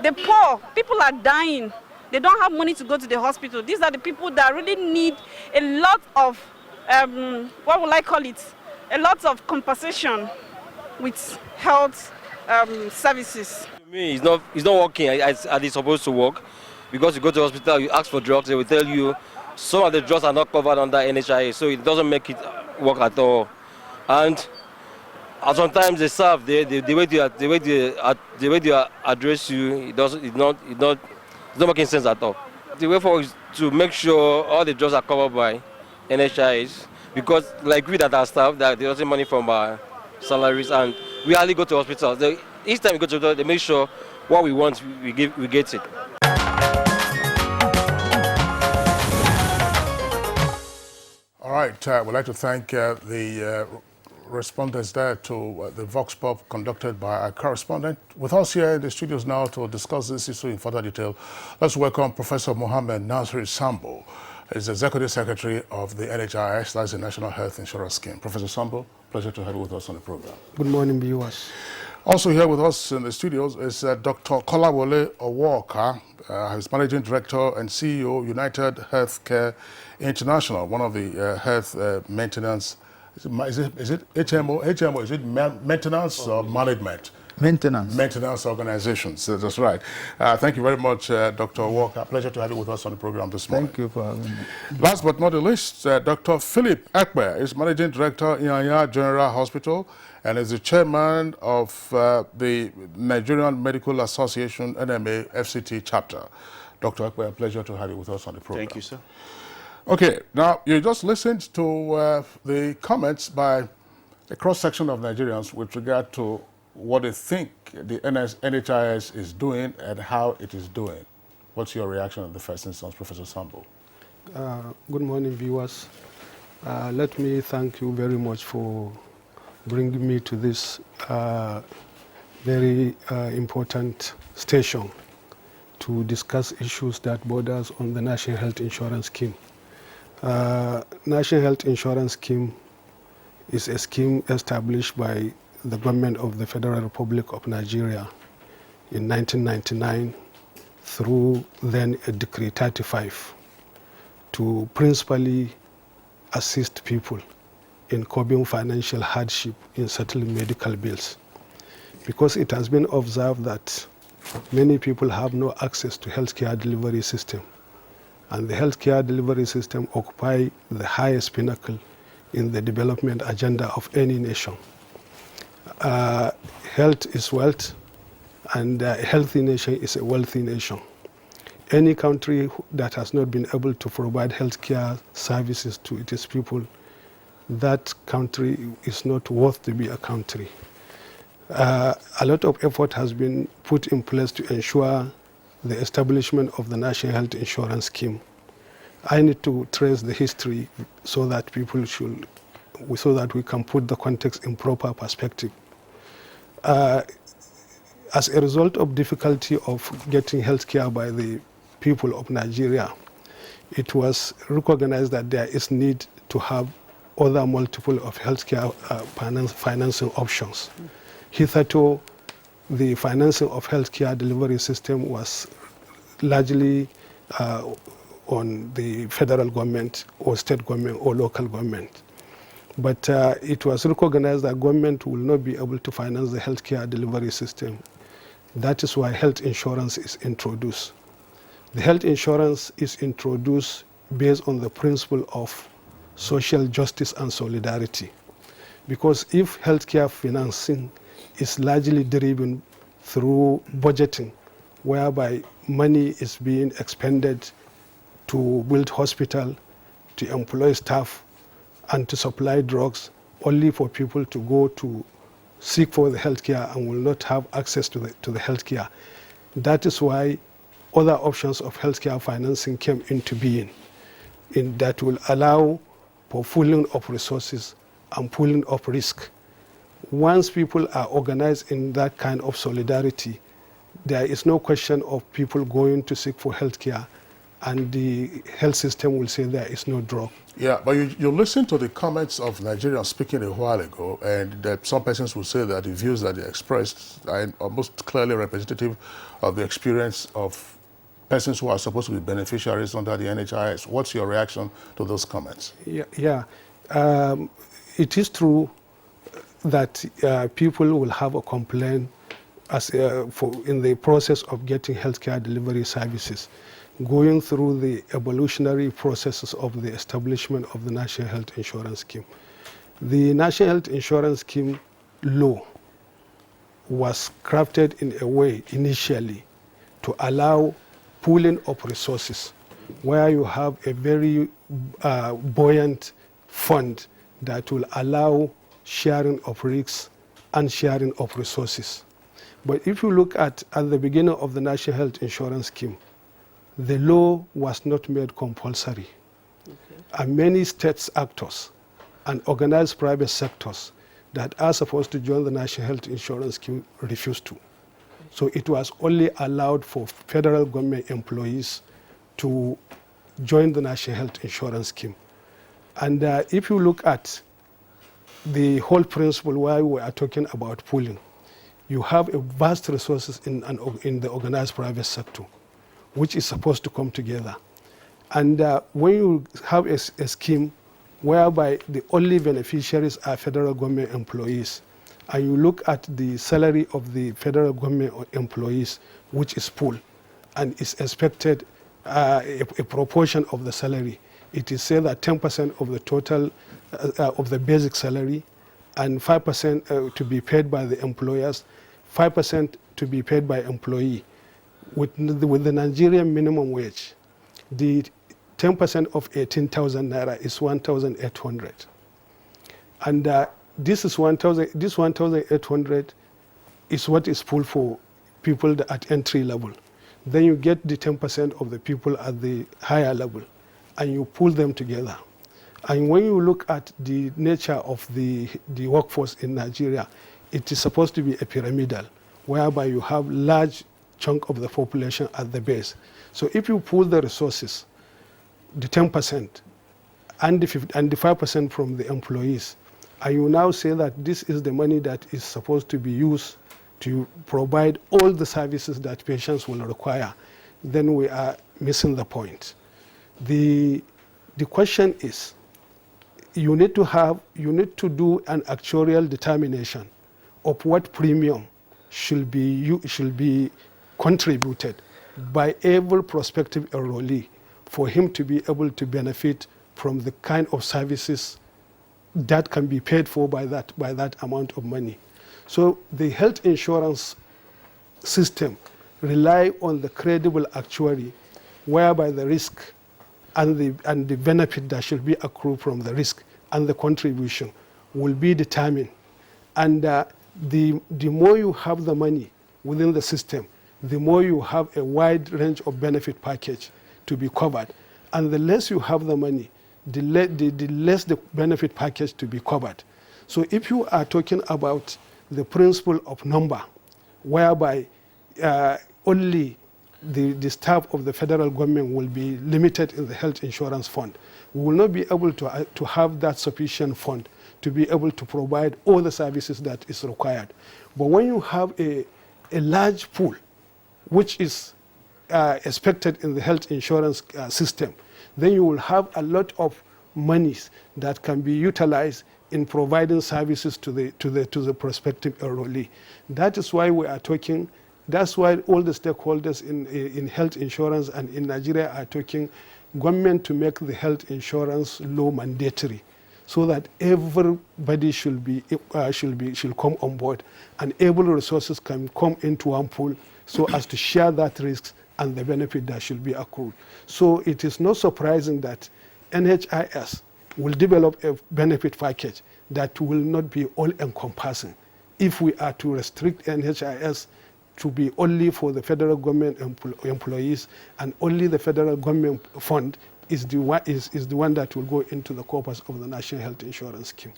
The poor, people are dying. They don't have money to go to the hospital. These are the people that really need a lot of, what will I call it? A lot of compensation with health services. To me, it's not working as it's supposed to work, because you go to the hospital, you ask for drugs, they will tell you some of the drugs are not covered under NHIA, so it doesn't make it work at all. And sometimes they serve the way they address you, it's not making sense at all. The way forward is to make sure all the drugs are covered by NHIs, because like we that are staff, that they're getting money from our salaries, and we hardly go to hospitals. Each time we go to hospital, they make sure what we want, we get it. All right, we'd like to thank the respondents there to the Vox Pop conducted by our correspondent. With us here in the studios now to discuss this issue in further detail, let's welcome Professor Mohammed Nasri Sambo. He's the Executive Secretary of the NHIS, that's the National Health Insurance Scheme. Professor Sambo, pleasure to have you with us on the program. Good morning, viewers. Also here with us in the studios is Dr. Kolawole Owoka, who's Managing Director and CEO, United Healthcare International, one of the health maintenance. Is it HMO? HMO, is it maintenance or management? Maintenance organizations, that's right. Thank you very much, Dr. Walker. Pleasure to have you with us on the program this morning. Thank you for having me. Last but not the least, Dr. Philip Ekpe is Managing Director, Ianya General Hospital, and is the chairman of the Nigerian Medical Association, NMA, FCT chapter. Dr. Ekpe, a pleasure to have you with us on the program. Thank you, sir. Okay, now you just listened to the comments by a cross-section of Nigerians with regard to what they think the NHIS is doing and how it is doing. What's your reaction in the first instance, Professor Sambo? Good morning, viewers. Let me thank you very much for bringing me to this very important station to discuss issues that borders on the National Health Insurance Scheme. National Health Insurance Scheme is a scheme established by the government of the Federal Republic of Nigeria in 1999 through then a Decree 35 to principally assist people in curbing financial hardship in settling medical bills. Because it has been observed that many people have no access to healthcare delivery system, and the healthcare delivery system occupy the highest pinnacle in the development agenda of any nation. Health is wealth, and a healthy nation is a wealthy nation. Any country that has not been able to provide healthcare services to its people, that country is not worth to be a country. A lot of effort has been put in place to ensure the establishment of the National Health Insurance Scheme. I need to trace the history so that so that we can put the context in proper perspective. As a result of difficulty of getting health care by the people of Nigeria, it was recognized that there is need to have other multiple of healthcare financing options. Hitherto, the financing of healthcare delivery system was largely on the federal government or state government or local government. But it was recognized that government will not be able to finance the healthcare delivery system. That is why health insurance is introduced. The health insurance is introduced based on the principle of social justice and solidarity. Because if healthcare financing is largely driven through budgeting, whereby money is being expended to build hospital, to employ staff, and to supply drugs only for people to go to seek for the healthcare and will not have access to the healthcare. That is why other options of healthcare financing came into being, that will allow for pooling of resources and pooling of risk. Once people are organized in that kind of solidarity, there is no question of people going to seek for healthcare, and the health system will say there is no drug. Yeah, but you listen to the comments of Nigerians speaking a while ago, and some persons will say that the views that they expressed are almost clearly representative of the experience of persons who are supposed to be beneficiaries under the NHIS. What's your reaction to those comments? It is true that people will have a complaint in the process of getting healthcare delivery services, going through the evolutionary processes of the establishment of the National Health Insurance Scheme. The National Health Insurance Scheme law was crafted in a way initially to allow pooling of resources, where you have a very buoyant fund that will allow sharing of risks and sharing of resources. But if you look at the beginning of the National Health Insurance Scheme, the law was not made compulsory. And many states actors and organized private sectors that are supposed to join the National Health Insurance Scheme refused to. So it was only allowed for federal government employees to join the National Health Insurance Scheme. And if you look at the whole principle why we are talking about pooling, you have a vast resources in the organized private sector, which is supposed to come together. And when you have a scheme whereby the only beneficiaries are federal government employees, and you look at the salary of the federal government employees, which is pooled, and is expected a proportion of the salary, it is said that 10% of the total of the basic salary, and 5% to be paid by the employers, 5% to be paid by employee. With the Nigerian minimum wage, the 10% of 18,000 naira is 1,800. And this 1,800 is what is pooled for people at entry level. Then you get the 10% of the people at the higher level, and you pool them together. And when you look at the nature of the workforce in Nigeria, it is supposed to be a pyramidal, whereby you have large chunk of the population at the base. So if you pool the resources, the 10% and the 5% from the employees, and you now say that this is the money that is supposed to be used to provide all the services that patients will require, then we are missing the point. The question is, you need to do an actuarial determination of what premium should be contributed by every prospective enrollee for him to be able to benefit from the kind of services that can be paid for by that amount of money. So the health insurance system rely on the credible actuary, whereby the risk and the benefit that should be accrued from the risk and the contribution will be determined. And the more you have the money within the system, the more you have a wide range of benefit package to be covered. And the less you have the money, the less the benefit package to be covered. So if you are talking about the principle of number, whereby only the staff of the federal government will be limited in the health insurance fund, we will not be able to have that sufficient fund to be able to provide all the services that is required. But when you have a large pool, which is expected in the health insurance system, then you will have a lot of monies that can be utilized in providing services to the prospective enrollee. That is why we are talking. That's why all the stakeholders in health insurance and in Nigeria are talking government to make the health insurance law mandatory, so that everybody should come on board, and every resources can come into one pool, so as to share that risk and the benefit that should be accrued. So it is not surprising that NHIS will develop a benefit package that will not be all-encompassing. If we are to restrict NHIS to be only for the federal government employees, and only the federal government fund is the one that will go into the corpus of the National Health Insurance Scheme.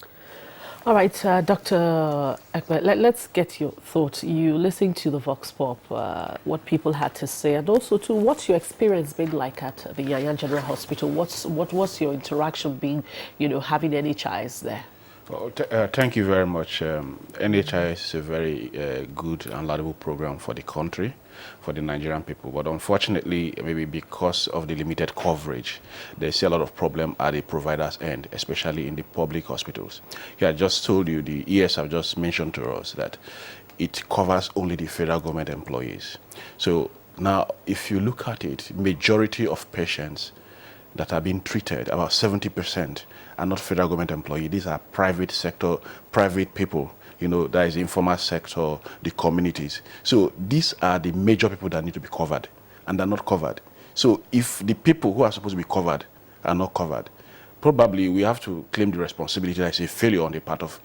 All right, Dr. Ekpe, let's get your thoughts. You listened to the Vox Pop, what people had to say, and also to what's your experience been like at the Nyayan General Hospital? What was your interaction being, having NHIS there? Well, thank you very much. NHIS is a very good and laudable program for the country, for the Nigerian people. But unfortunately, maybe because of the limited coverage, there's a lot of problem at the provider's end, especially in the public hospitals. Yeah, I just told you, the ES have just mentioned to us that it covers only the federal government employees. So now, if you look at it, majority of patients that are being treated, about 70%, are not federal government employees. These are private sector, private people. You know, that is the informal sector, the communities. So these are the major people that need to be covered, and they're not covered. So if the people who are supposed to be covered are not covered, probably we have to claim the responsibility that it's a failure on the part of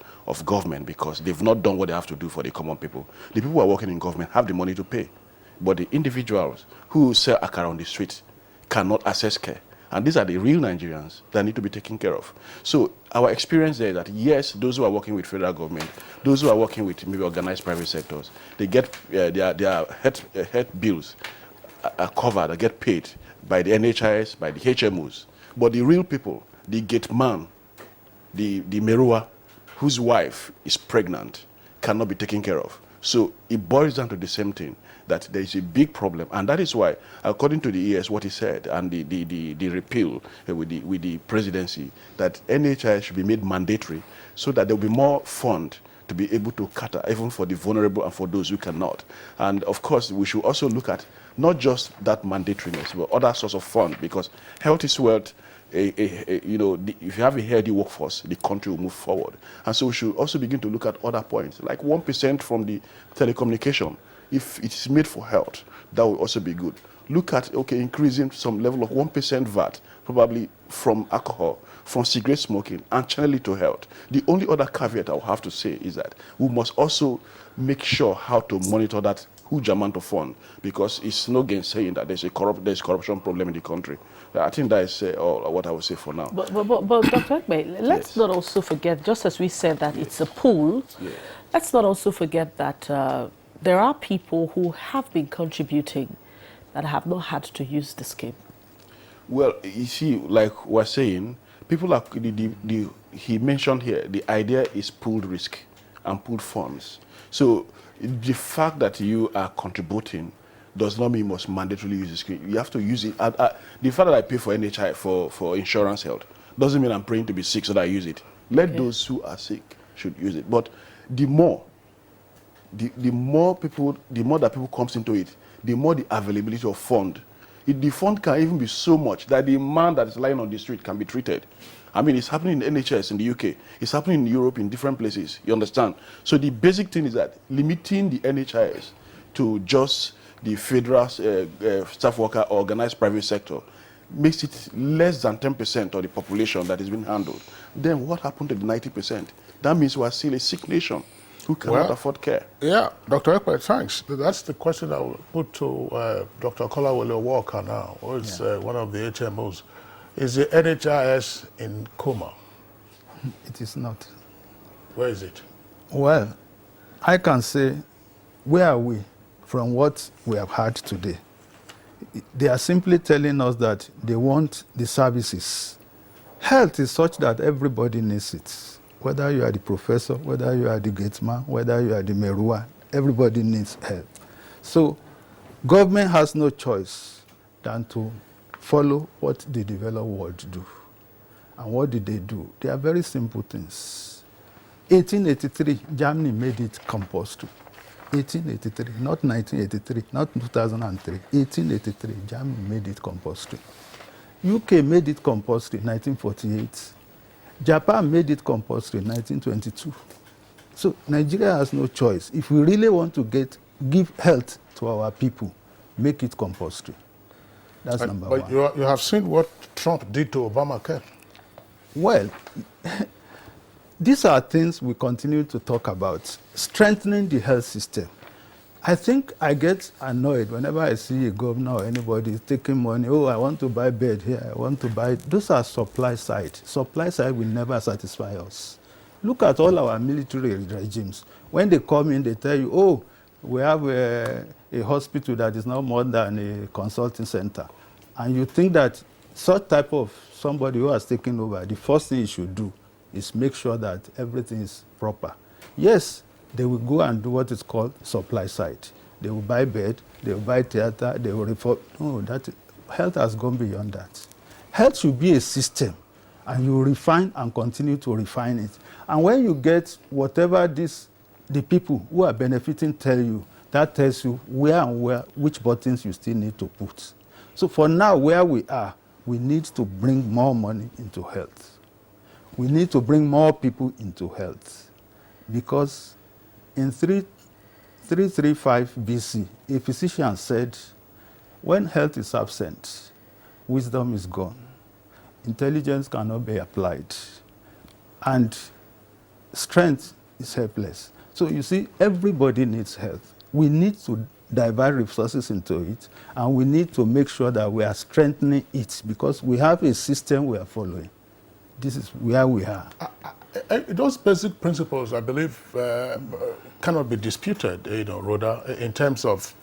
government, because they've not done what they have to do for the common people. The people who are working in government have the money to pay, but the individuals who sell akara on the street cannot access care. And these are the real Nigerians that need to be taken care of. So our experience there is that, yes, those who are working with federal government, those who are working with maybe organized private sectors, they get their health bills are covered, they get paid by the NHIS, by the HMOs. But the real people, the gate man, the Merua, whose wife is pregnant, cannot be taken care of. So it boils down to the same thing, that there is a big problem, and that is why, according to the ES, what he said, and the repeal with the presidency, that NHI should be made mandatory, so that there will be more fund to be able to cater even for the vulnerable and for those who cannot. And of course, we should also look at not just that mandatoriness, but other sorts of fund, because health is wealth. You know, if you have a healthy workforce, the country will move forward. And so we should also begin to look at other points, like 1% from the telecommunication. If it is made for health, that will also be good. Look at, okay, increasing some level of 1% VAT, probably from alcohol, from cigarette smoking, and channel it to health. The only other caveat I will have to say is that we must also make sure how to monitor that huge amount of fund, because it's no gainsaying that there's corruption problem in the country. I think that is all what I will say for now. But Dr. Ekbe, let's not also forget, just as we said that it's a pool, let's not also forget that there are people who have been contributing that have not had to use the scheme. Well, you see, like we're saying, people are, he mentioned here, the idea is pooled risk and pooled funds. So the fact that you are contributing does not mean you must mandatorily use the scheme. You have to use it. The fact that I pay for NHI, for insurance health, doesn't mean I'm praying to be sick so that I use it. Let those who are sick should use it. But the more that people comes into it, the more the availability of fund. The fund can even be so much that the man that is lying on the street can be treated. I mean, it's happening in NHS in the UK. It's happening in Europe in different places. You understand? So the basic thing is that limiting the NHS to just the federal staff worker or organized private sector makes it less than 10% of the population that is being handled. Then what happened to the 90%? That means we are still a sick nation who cannot afford care. Yeah, Dr. Ekpe, thanks. That's the question I will put to Dr. Kolawole Walker now, who is one of the HMOs. Is the NHIS in coma? It is not. Where is it? Well, I can say, where are we from what we have heard today? They are simply telling us that they want the services. Health is such that everybody needs it. Whether you are the professor, whether you are the gateman, whether you are the merua, everybody needs help. So government has no choice than to follow what the developed world do. And what did they do? They are very simple things. 1883, Germany made it compulsory. 1883, not 1983, not 2003. 1883, Germany made it compulsory. UK made it compulsory 1948. Japan made it compulsory in 1922. So Nigeria has no choice. If we really want to give health to our people, make it compulsory. That's number one. But you have seen what Trump did to Obamacare. Well, these are things we continue to talk about. Strengthening the health system. I think I get annoyed whenever I see a governor or anybody taking money. Oh, I want to buy bed here. I want to buy. Those are supply side. Supply side will never satisfy us. Look at all our military regimes. When they come in, they tell you, oh, we have a hospital that is now more than a consulting center. And you think that such type of somebody who has taken over, the first thing he should do is make sure that everything is proper. Yes, they will go and do what is called supply side. They will buy bed, they will buy theater, they will reform. No, health has gone beyond that. Health should be a system, and you refine and continue to refine it. And when you get whatever the people who are benefiting tell you, that tells you which buttons you still need to put. So for now, where we are, we need to bring more money into health. We need to bring more people into health. Because in 335 BC, a physician said, when health is absent, wisdom is gone. Intelligence cannot be applied. And strength is helpless. So you see, everybody needs health. We need to divert resources into it, and we need to make sure that we are strengthening it, because we have a system we are following. This is where we are. Those basic principles, I believe, cannot be disputed, Rhoda, in terms of,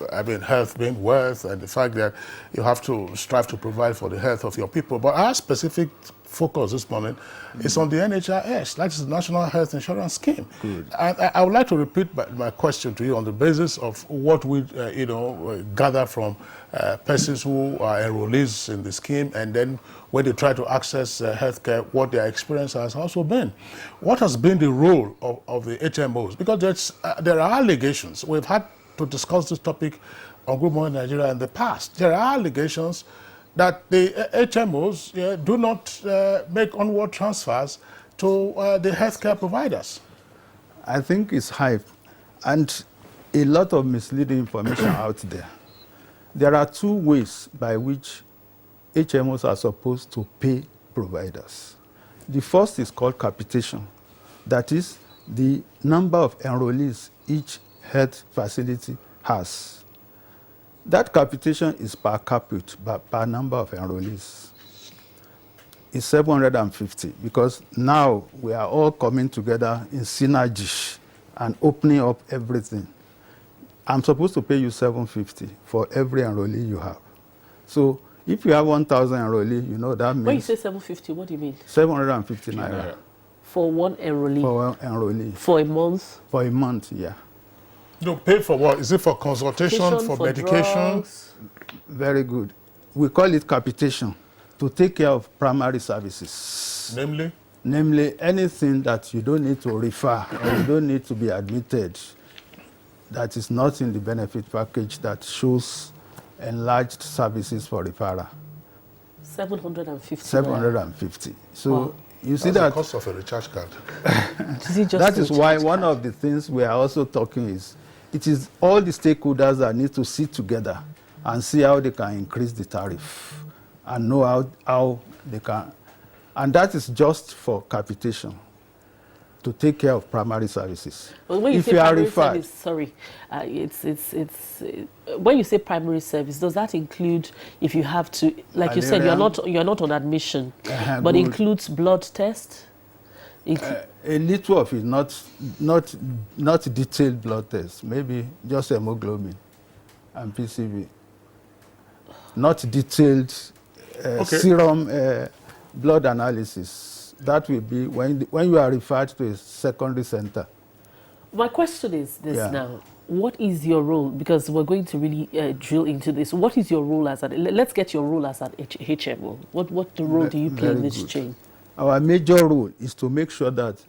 health being wealth and the fact that you have to strive to provide for the health of your people. But our specific focus this morning is on the NHIS, that is the National Health Insurance Scheme. Good. And I would like to repeat my question to you on the basis of what we, gather from persons who are enrollees in the scheme, and then when they try to access healthcare, what their experience has also been. What has been the role of the HMOs? Because there are allegations. We've had to discuss this topic on Good Morning Nigeria in the past. There are allegations that the HMOs do not make onward transfers to the healthcare providers. I think it's hype and a lot of misleading information out there. There are two ways by which HMOs are supposed to pay providers. The first is called capitation. That is the number of enrollees each health facility has. That capitation is per capita, per number of enrollees. It's 750, because now we are all coming together in synergy and opening up everything. I'm supposed to pay you 750 for every enrollee you have. So if you have 1,000 enrollee, that means... When you say 750, what do you mean? 750 naira. For one enrollee? For one enrollee. For a month? For a month, yeah. You pay for what? Is it for consultation, for medication? Drugs? Very good. We call it capitation, to take care of primary services. Namely? Namely, anything that you don't need to refer or you don't need to be admitted, that is not in the benefit package that shows enlarged services for referral. 750. 750. So wow. You see that's that the cost of a recharge card. That is why one of the things we are also talking is, it is all the stakeholders that need to sit together and see how they can increase the tariff and know how they can. And that is just for capitation, to take care of primary services. But when you say primary service, sorry, when you say primary service, does that include if you have to, like you said, you're not on admission, but includes blood test? A little of it, not detailed blood tests, maybe just hemoglobin and PCV. Not detailed serum blood analysis. That will be when you are referred to a secondary center. My question is this now. What is your role? Because we're going to really drill into this. What is your role as let's get your role as an HMO. What role do you play in this chain? Our major role is to make sure that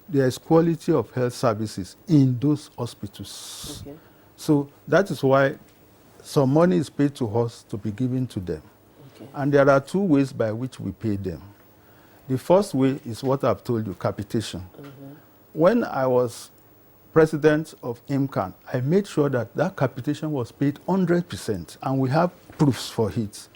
there is quality of health services in those hospitals. Okay. So that is why some money is paid to us to be given to them. Okay. And there are two ways by which we pay them. The first way is what I've told you, capitation. Mm-hmm. When I was president of IMCAN, I made sure that that capitation was paid 100%, and we have proofs for it.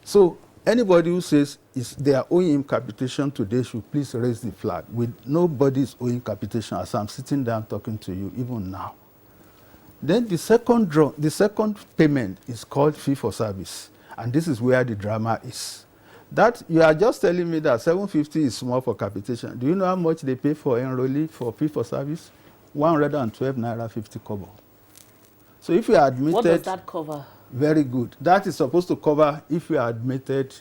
So anybody who says they are owing him capitation today should please raise the flag. Nobody is owing capitation as I'm sitting down talking to you, even now. Then the second payment is called fee for service, and this is where the drama is. That you are just telling me that 750 is small for capitation. Do you know how much they pay for enrollee for fee for service? 112 naira 50 kobo. So if you are admitted, what does that cover? Very good. That is supposed to cover if you are admitted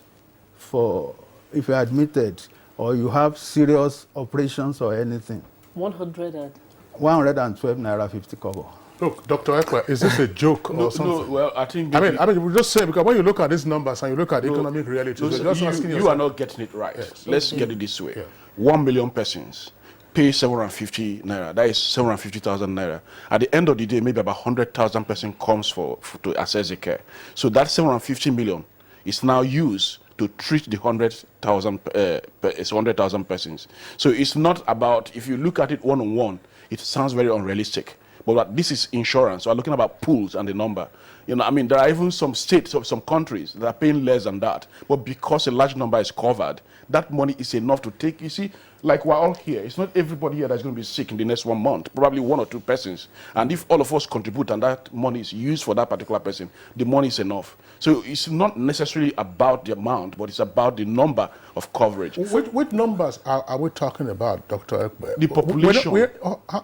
or you have serious operations or anything. 112 naira 50 kobo. Look, Dr. Ekwe, is this a joke or something? No, well, I think... I mean, we just say, because when you look at these numbers and you look at the economic realities, you are not getting it right. Yes. Let's get it this way. 1 million persons pay 750 naira. That is 750,000 naira. At the end of the day, maybe about 100,000 persons comes to access the care. So that 750 million is now used to treat the 100,000 persons. So it's not about, if you look at it one-on-one, it sounds very unrealistic. But this is insurance. So we're looking about pools and the number. You know, I mean, there are even some states or some countries that are paying less than that. But because a large number is covered, that money is enough to take. You see, like we're all here. It's not everybody here that's going to be sick in the next 1 month. Probably 1 or 2 persons. And if all of us contribute and that money is used for that particular person, the money is enough. So it's not necessarily about the amount, but it's about the number of coverage. Which numbers are we talking about, Dr. Ekwe? The population.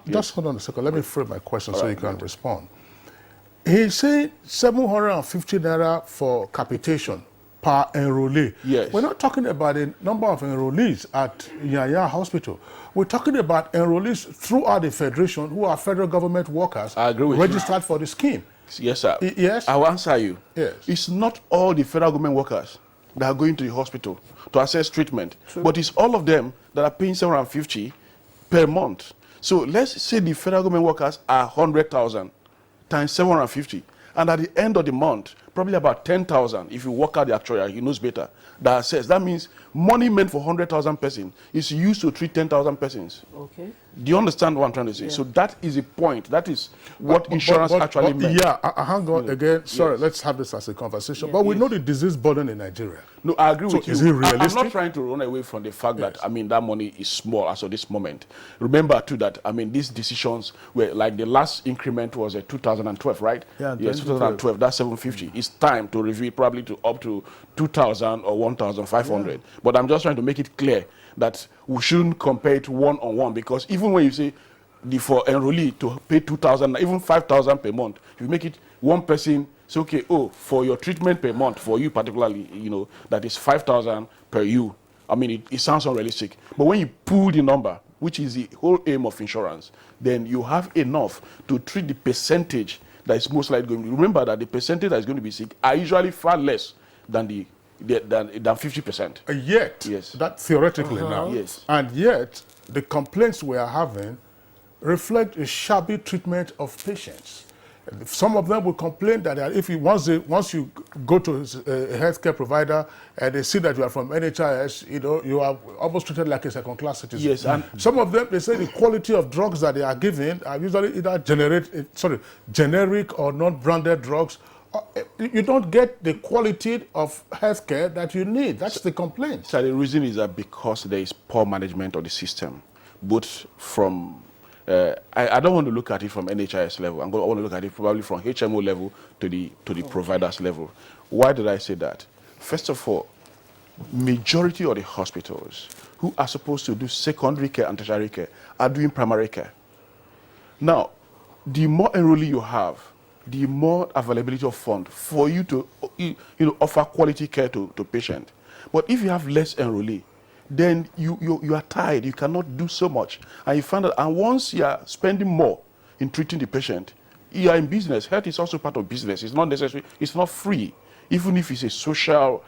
Just hold on a second. Let me frame my question so you can respond. He said 750 naira for capitation per enrollee. Yes. We're not talking about the number of enrollees at Yaya Hospital. We're talking about enrollees throughout the federation who are federal government workers registered for the scheme. Yes, sir. Yes? I will answer you. Yes. It's not all the federal government workers that are going to the hospital to access treatment, but it's all of them that are paying 750 per month. So let's say the federal government workers are 100,000 times 750. And at the end of the month, probably about 10,000, if you work out the actuarial, he knows better, that says that means money meant for 100,000 persons is used to treat 10,000 persons. Okay. Do you understand what I'm trying to say? Yeah. So that is a point. That is what insurance actually means. Yeah, hang on again. Sorry, let's have this as a conversation. But we know the disease burden in Nigeria. No, I agree with you. Is it realistic? I'm not trying to run away from the fact that, I mean, that money is small as of this moment. Remember, too, that, I mean, these decisions were, like the last increment was 2012, right? Yeah, yes, 2012, that's 750. It's time to review it probably to up to 2,000 or 1,500. Yeah. But I'm just trying to make it clear that we shouldn't compare it one-on-one, because even when you say for enrollee to pay 2,000, even 5,000 per month, if you make it one person, say, okay, for your treatment per month, for you particularly, you know, that is 5,000 per you. I mean, it sounds unrealistic. But when you pull the number, which is the whole aim of insurance, then you have enough to treat the percentage that is most likely going to be. Remember that the percentage that is going to be sick are usually far less than than 50%. Yet, yes, that theoretically now, yes, and yet the complaints we are having reflect a shabby treatment of patients. Some of them will complain that once you go to a healthcare provider and they see that you are from NHIS, you know, you are almost treated like a second-class citizen. Yes, and some of them, they say the quality of drugs that they are given are usually either generic or non-branded drugs. You don't get the quality of healthcare that you need. That's the complaint. So the reason is that because there is poor management of the system, both from I don't want to look at it from NHIS level. I want to look at it probably from HMO level to the providers level. Why did I say that? First of all, majority of the hospitals who are supposed to do secondary care and tertiary care are doing primary care. Now, the more enrollee you have, the more availability of fund for you to offer quality care to patient. But if you have less enrollee, then you are tired, you cannot do so much. And you find that, and once you are spending more in treating the patient, you are in business. Health is also part of business. It's not necessary, it's not free. Even if it's a social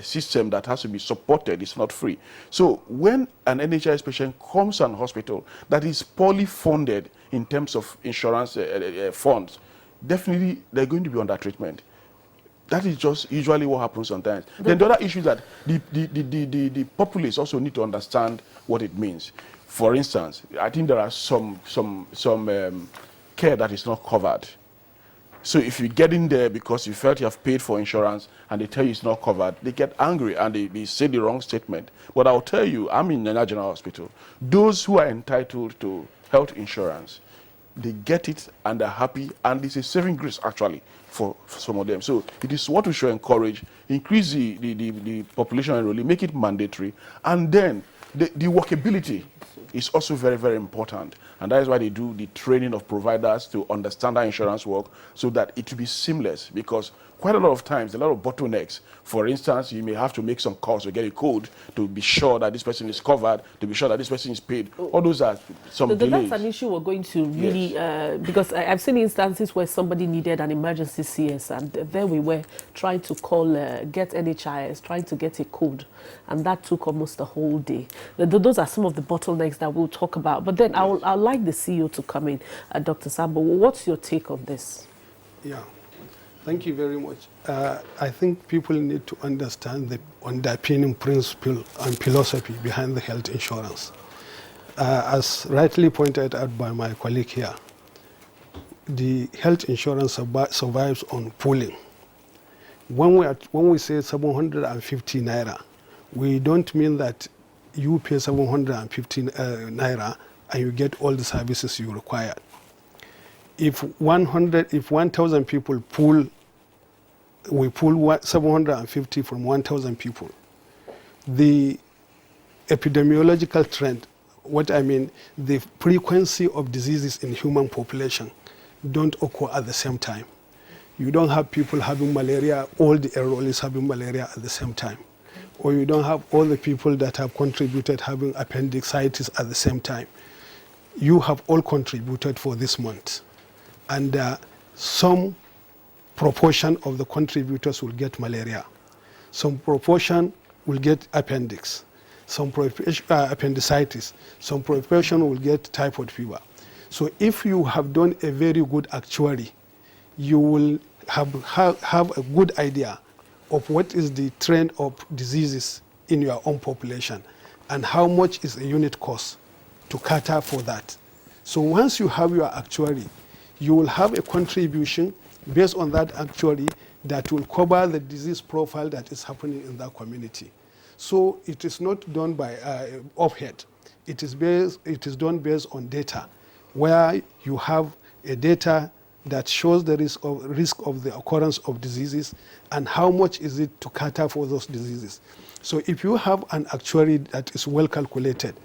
system that has to be supported, it's not free. So when an NHIS patient comes to an hospital that is poorly funded in terms of insurance funds, definitely they're going to be under treatment. That is just usually what happens sometimes. Then the other issue is that the populace also need to understand what it means. For instance, I think there are some care that is not covered. So if you get in there because you felt you have paid for insurance and they tell you it's not covered, they get angry and they say the wrong statement. But I'll tell you, I'm in Nana General Hospital. Those who are entitled to health insurance, they get it and they're happy, and it's a saving grace actually for some of them. So it is what we should encourage, increase the population enrollee, make it mandatory, and then the workability is also very, very important. And that is why they do the training of providers to understand how insurance work, so that it will be seamless, because quite a lot of times, a lot of bottlenecks. For instance, you may have to make some calls to get a code to be sure that this person is covered, to be sure that this person is paid. All those are some delays. That's an issue we're going to really, because I've seen instances where somebody needed an emergency CS, and there we were trying to call, get NHIS, trying to get a code, and that took almost a whole day. Those are some of the bottlenecks that we'll talk about. But then I'd like the CEO to come in. Dr. Sambo, what's your take on this? Yeah. Thank you very much. I think people need to understand the underpinning principle and philosophy behind the health insurance. As rightly pointed out by my colleague here, the health insurance survives on pooling. When we say 750 naira, we don't mean that you pay 750 naira and you get all the services you require. If 1,000 people pool, we pool 750 from 1,000 people. The epidemiological trend, what I mean, the frequency of diseases in human population don't occur at the same time. You don't have people having malaria, all the enrollees having malaria at the same time. Or you don't have all the people that have contributed having appendicitis at the same time. You have all contributed for this month. And some proportion of the contributors will get malaria. Some proportion will get appendix. Some appendicitis. Some proportion will get typhoid fever. So if you have done a very good actuary, you will have a good idea of what is the trend of diseases in your own population and how much is a unit cost to cater for that. So once you have your actuary, you will have a contribution based on that actuary that will cover the disease profile that is happening in that community. So it is not done by offhead. It is done based on data, where you have a data that shows the risk of the occurrence of diseases and how much is it to cater for those diseases. So if you have an actuary that is well calculated,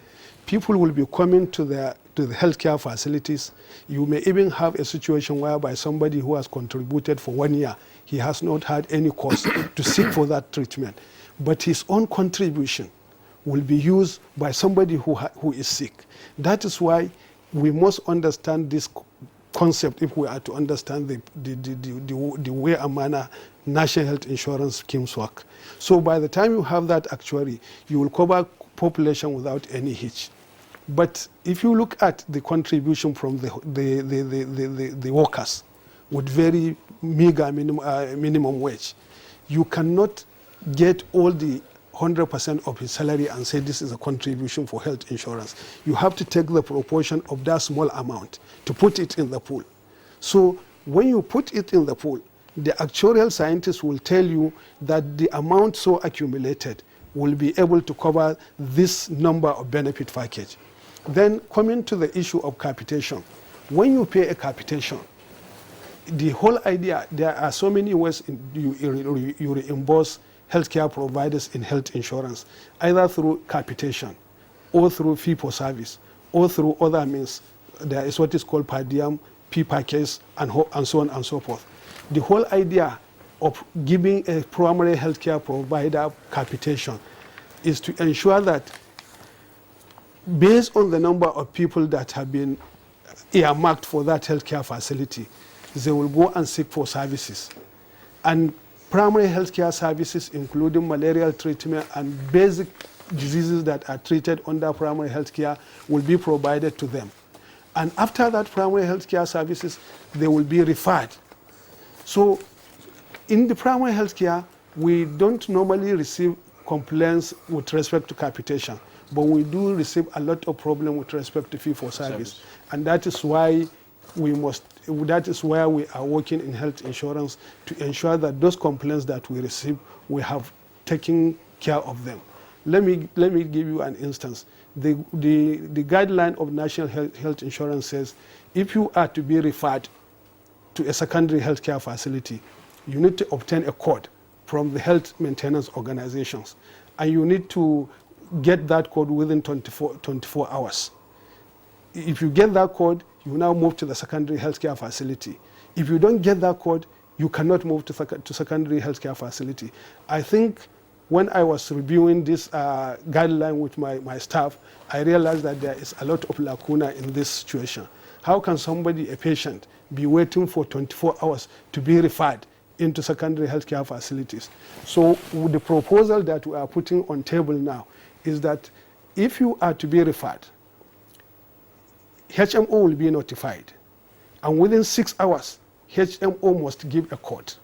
people will be coming to the healthcare facilities. You may even have a situation whereby somebody who has contributed for 1 year, he has not had any cost to seek for that treatment. But his own contribution will be used by somebody who is sick. That is why we must understand this concept if we are to understand the way and manner national health insurance schemes work. So by the time you have that actuary, you will cover population without any hitch. But if you look at the contribution from the workers with very meager minimum wage, you cannot get all the 100% of his salary and say this is a contribution for health insurance. You have to take the proportion of that small amount to put it in the pool. So when you put it in the pool, the actuarial scientists will tell you that the amount so accumulated will be able to cover this number of benefit package. Then coming to the issue of capitation, when you pay a capitation, the whole idea, there are so many ways you reimburse healthcare providers in health insurance, either through capitation or through fee for service or through other means. There is what is called per diem, P package, and so on and so forth. The whole idea of giving a primary healthcare provider capitation is to ensure that based on the number of people that have been earmarked for that healthcare facility, they will go and seek for services. And primary healthcare services, including malarial treatment and basic diseases that are treated under primary healthcare, will be provided to them. And after that primary healthcare services, they will be referred. So in the primary healthcare, we don't normally receive complaints with respect to capitation, but we do receive a lot of problems with respect to fee for service. And that is why that is where we are working in health insurance to ensure that those complaints that we receive, we have taken care of them. Let me give you an instance. The guideline of national health insurance says if you are to be referred to a secondary healthcare facility, you need to obtain a code from the health maintenance organizations, and you need to get that code within 24 hours. If you get that code, you now move to the secondary healthcare facility. If you don't get that code, you cannot move to secondary healthcare facility. I think when I was reviewing this guideline with my staff, I realized that there is a lot of lacuna in this situation. How can somebody, a patient, be waiting for 24 hours to be referred into secondary healthcare facilities? So the proposal that we are putting on table now is that if you are to be referred, HMO will be notified, and within 6 hours, HMO must give a code.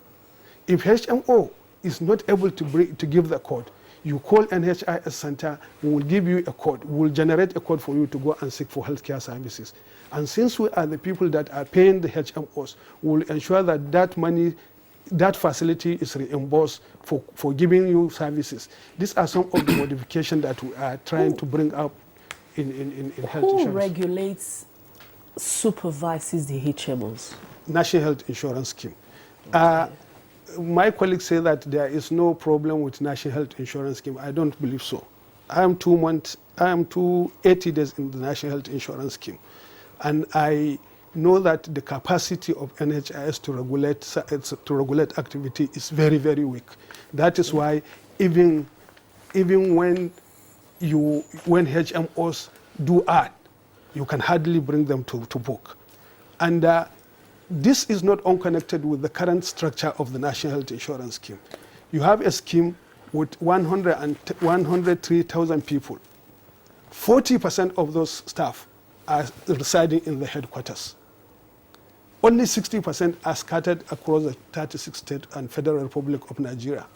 If HMO is not able to give the code, you call NHIS center, we will give you a code. We will generate a code for you to go and seek for healthcare services. And since we are the people that are paying the HMOs, we will ensure that that money, that facility is reimbursed for giving you services. These are some of the modifications that we are trying to bring up in health insurance. Who regulates, supervises the HMOs? National Health Insurance Scheme. My colleagues say that there is no problem with National Health Insurance Scheme. I don't believe so. I am 80 days in the National Health Insurance Scheme, and I know that the capacity of NHIS to regulate activity is very, very weak. That is why even when HMOs do add, you can hardly bring them to book. And this is not unconnected with the current structure of the National Health Insurance Scheme. You have a scheme with 103,000 people. 40% of those staff are residing in the headquarters. Only 60% are scattered across the 36 states and Federal Republic of Nigeria.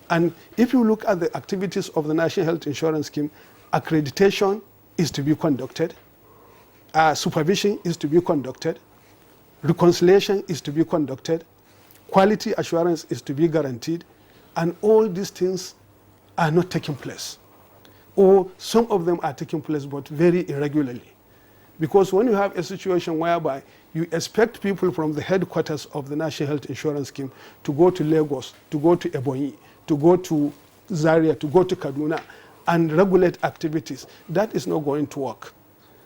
And if you look at the activities of the National Health Insurance Scheme, accreditation is to be conducted, supervision is to be conducted, reconciliation is to be conducted, quality assurance is to be guaranteed, and all these things are not taking place. Or some of them are taking place, but very irregularly. Because when you have a situation whereby you expect people from the headquarters of the National Health Insurance Scheme to go to Lagos, to go to Ebonyi, to go to Zaria, to go to Kaduna, and regulate activities, that is not going to work.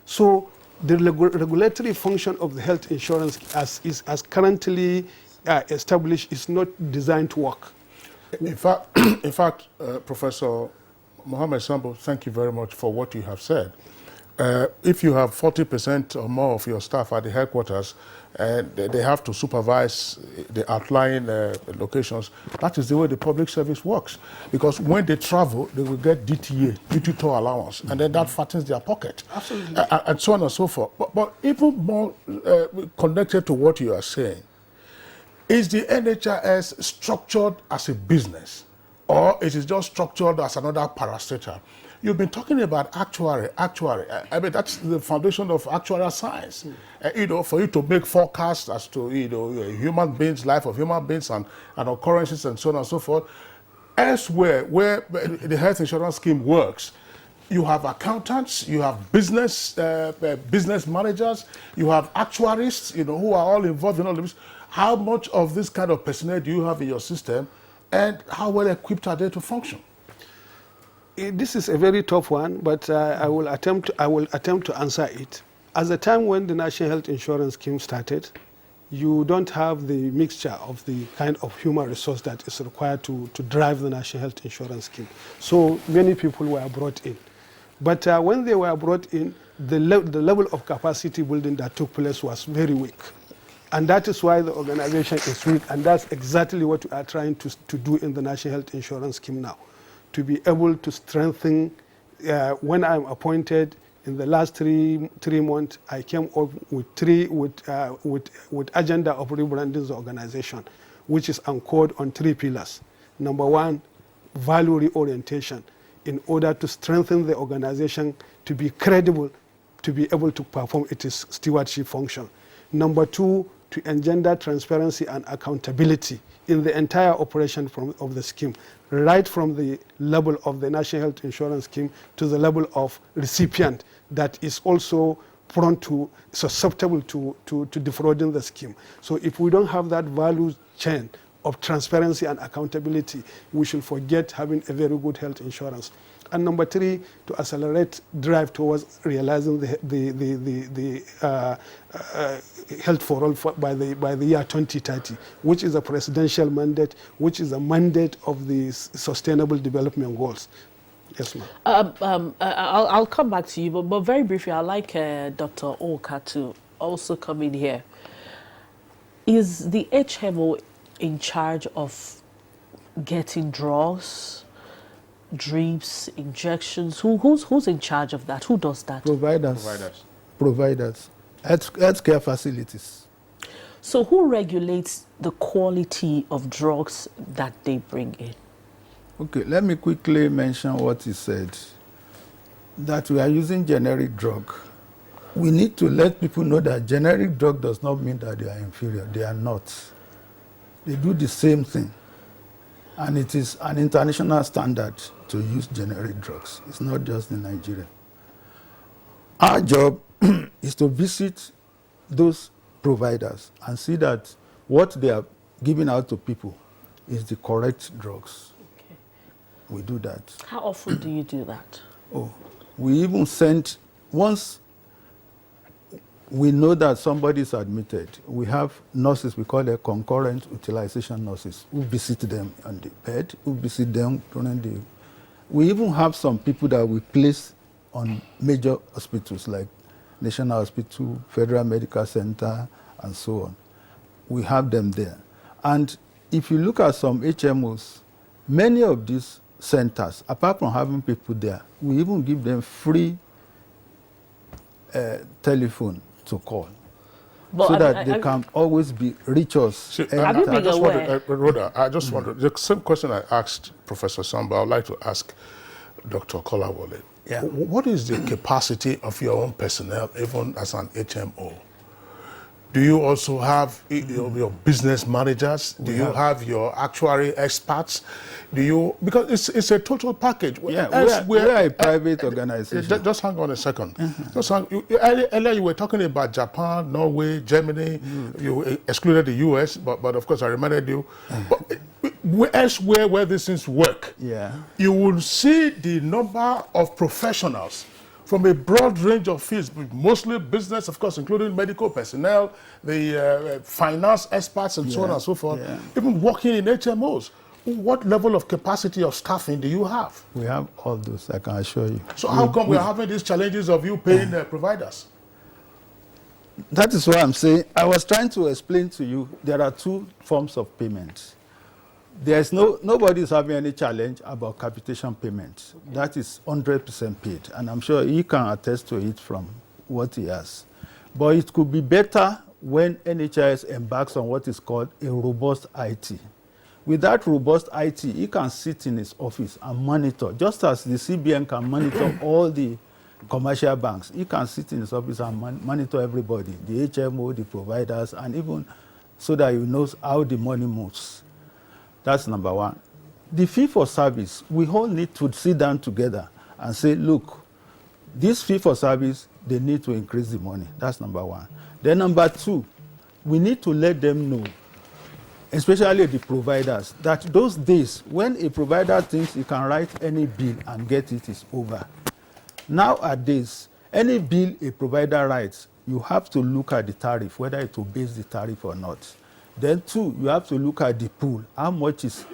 So the regulatory function of the health insurance as currently established is not designed to work. In fact, Professor Mohammed Sambo, thank you very much for what you have said. If you have 40% or more of your staff at the headquarters, and they have to supervise the outlying locations, that is the way the public service works. Because when they travel, they will get DTA, duty toll allowance, and then that fattens their pocket. Absolutely. And so on and so forth. But even more connected to what you are saying, is the NHIS structured as a business, or is it just structured as another parastatal? You've been talking about actuary. I mean, that's the foundation of actuarial science. For you to make forecasts as to, human beings, life of human beings and occurrences and so on and so forth. Elsewhere, where the health insurance scheme works, you have accountants, you have business managers, you have actuaries, who are all involved in all of this. How much of this kind of personnel do you have in your system, and how well equipped are they to function? This is a very tough one, but I will attempt to answer it. At the time when the National Health Insurance Scheme started, you don't have the mixture of the kind of human resource that is required to drive the National Health Insurance Scheme. So many people were brought in. But when they were brought in, the level of capacity building that took place was very weak. And that is why the organization is weak, and that's exactly what we are trying to do in the National Health Insurance Scheme now, to be able to strengthen. When I'm appointed in the last three months, I came up with agenda of rebranding the organization, which is anchored on 3 pillars. Number 1, value reorientation, in order to strengthen the organization to be credible, to be able to perform its stewardship function. Number 2, to engender transparency and accountability in the entire operation of the scheme, right from the level of the National Health Insurance Scheme to the level of recipient that is also susceptible to defrauding the scheme. So if we don't have that value chain of transparency and accountability, we should forget having a very good health insurance. And number 3, to accelerate drive towards realizing the health for all by the year 2030, which is a presidential mandate, which is a mandate of the Sustainable Development Goals. Yes, ma'am. I'll come back to you, but very briefly, I'd like Dr. Oka to also come in here. Is the HMO in charge of getting drugs, drips, injections? Who's in charge of that? Who does that? Providers. Healthcare facilities. So who regulates the quality of drugs that they bring in? Okay, let me quickly mention what he said. That we are using generic drug. We need to let people know that generic drug does not mean that they are inferior. They are not. They do the same thing. And it is an international standard to use generic drugs. It's not just in Nigeria. Our job is to visit those providers and see that what they are giving out to people is the correct drugs. Okay. We do that. How often do you do that? Oh, we even send, once we know that somebody is admitted, we have nurses, we call them concurrent utilization nurses, who visit them on the bed, who visit them during the... We even have some people that we place on major hospitals like National Hospital, Federal Medical Center, and so on. We have them there. And if you look at some HMOs, many of these centers, apart from having people there, we even give them free telephone to call, but so that they can always reach us. See, I just wonder, the same question I asked Professor Samba, I'd like to ask Dr. Kolawole. Yeah. What is the capacity of your own personnel, even as an HMO? Do you also have your business managers? Do you have your actuary experts? Do you, because it's a total package. Yeah, we are a private organization. Just hang on a second. Earlier you were talking about Japan, Norway, Germany. You excluded the US, but of course I reminded you. But elsewhere where these things work, you will see the number of professionals from a broad range of fields, mostly business, of course, including medical personnel, the finance experts, and so on and so forth, even working in HMOs. What level of capacity of staffing do you have? We have all those, I can assure you. So how come we're having these challenges of you paying providers? That is what I'm saying. I was trying to explain to you, there are 2 forms of payment. There's nobody is having any challenge about capitation payment. That is 100% paid, and I'm sure he can attest to it from what he has. But it could be better when NHIS embarks on what is called a robust IT. With that robust IT, he can sit in his office and monitor, just as the CBN can monitor all the commercial banks. He can sit in his office and monitor everybody, the HMO, the providers, and even so that he knows how the money moves. That's number 1. The fee for service, we all need to sit down together and say, look, this fee for service, they need to increase the money. That's number 1. Then number 2, we need to let them know, especially the providers, that those days when a provider thinks he can write any bill and get it is over. Nowadays, any bill a provider writes, you have to look at the tariff, whether it obeys the tariff or not. Then 2, you have to look at the pool, how much is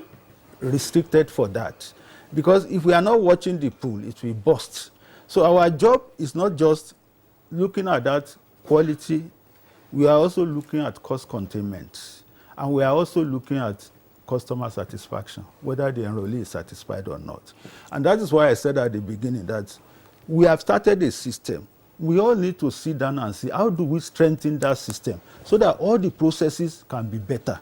restricted for that. Because if we are not watching the pool, it will burst. So our job is not just looking at that quality, we are also looking at cost containment. And we are also looking at customer satisfaction, whether the enrollee is satisfied or not. And that is why I said at the beginning that we have started a system. We all need to sit down and see how do we strengthen that system so that all the processes can be better.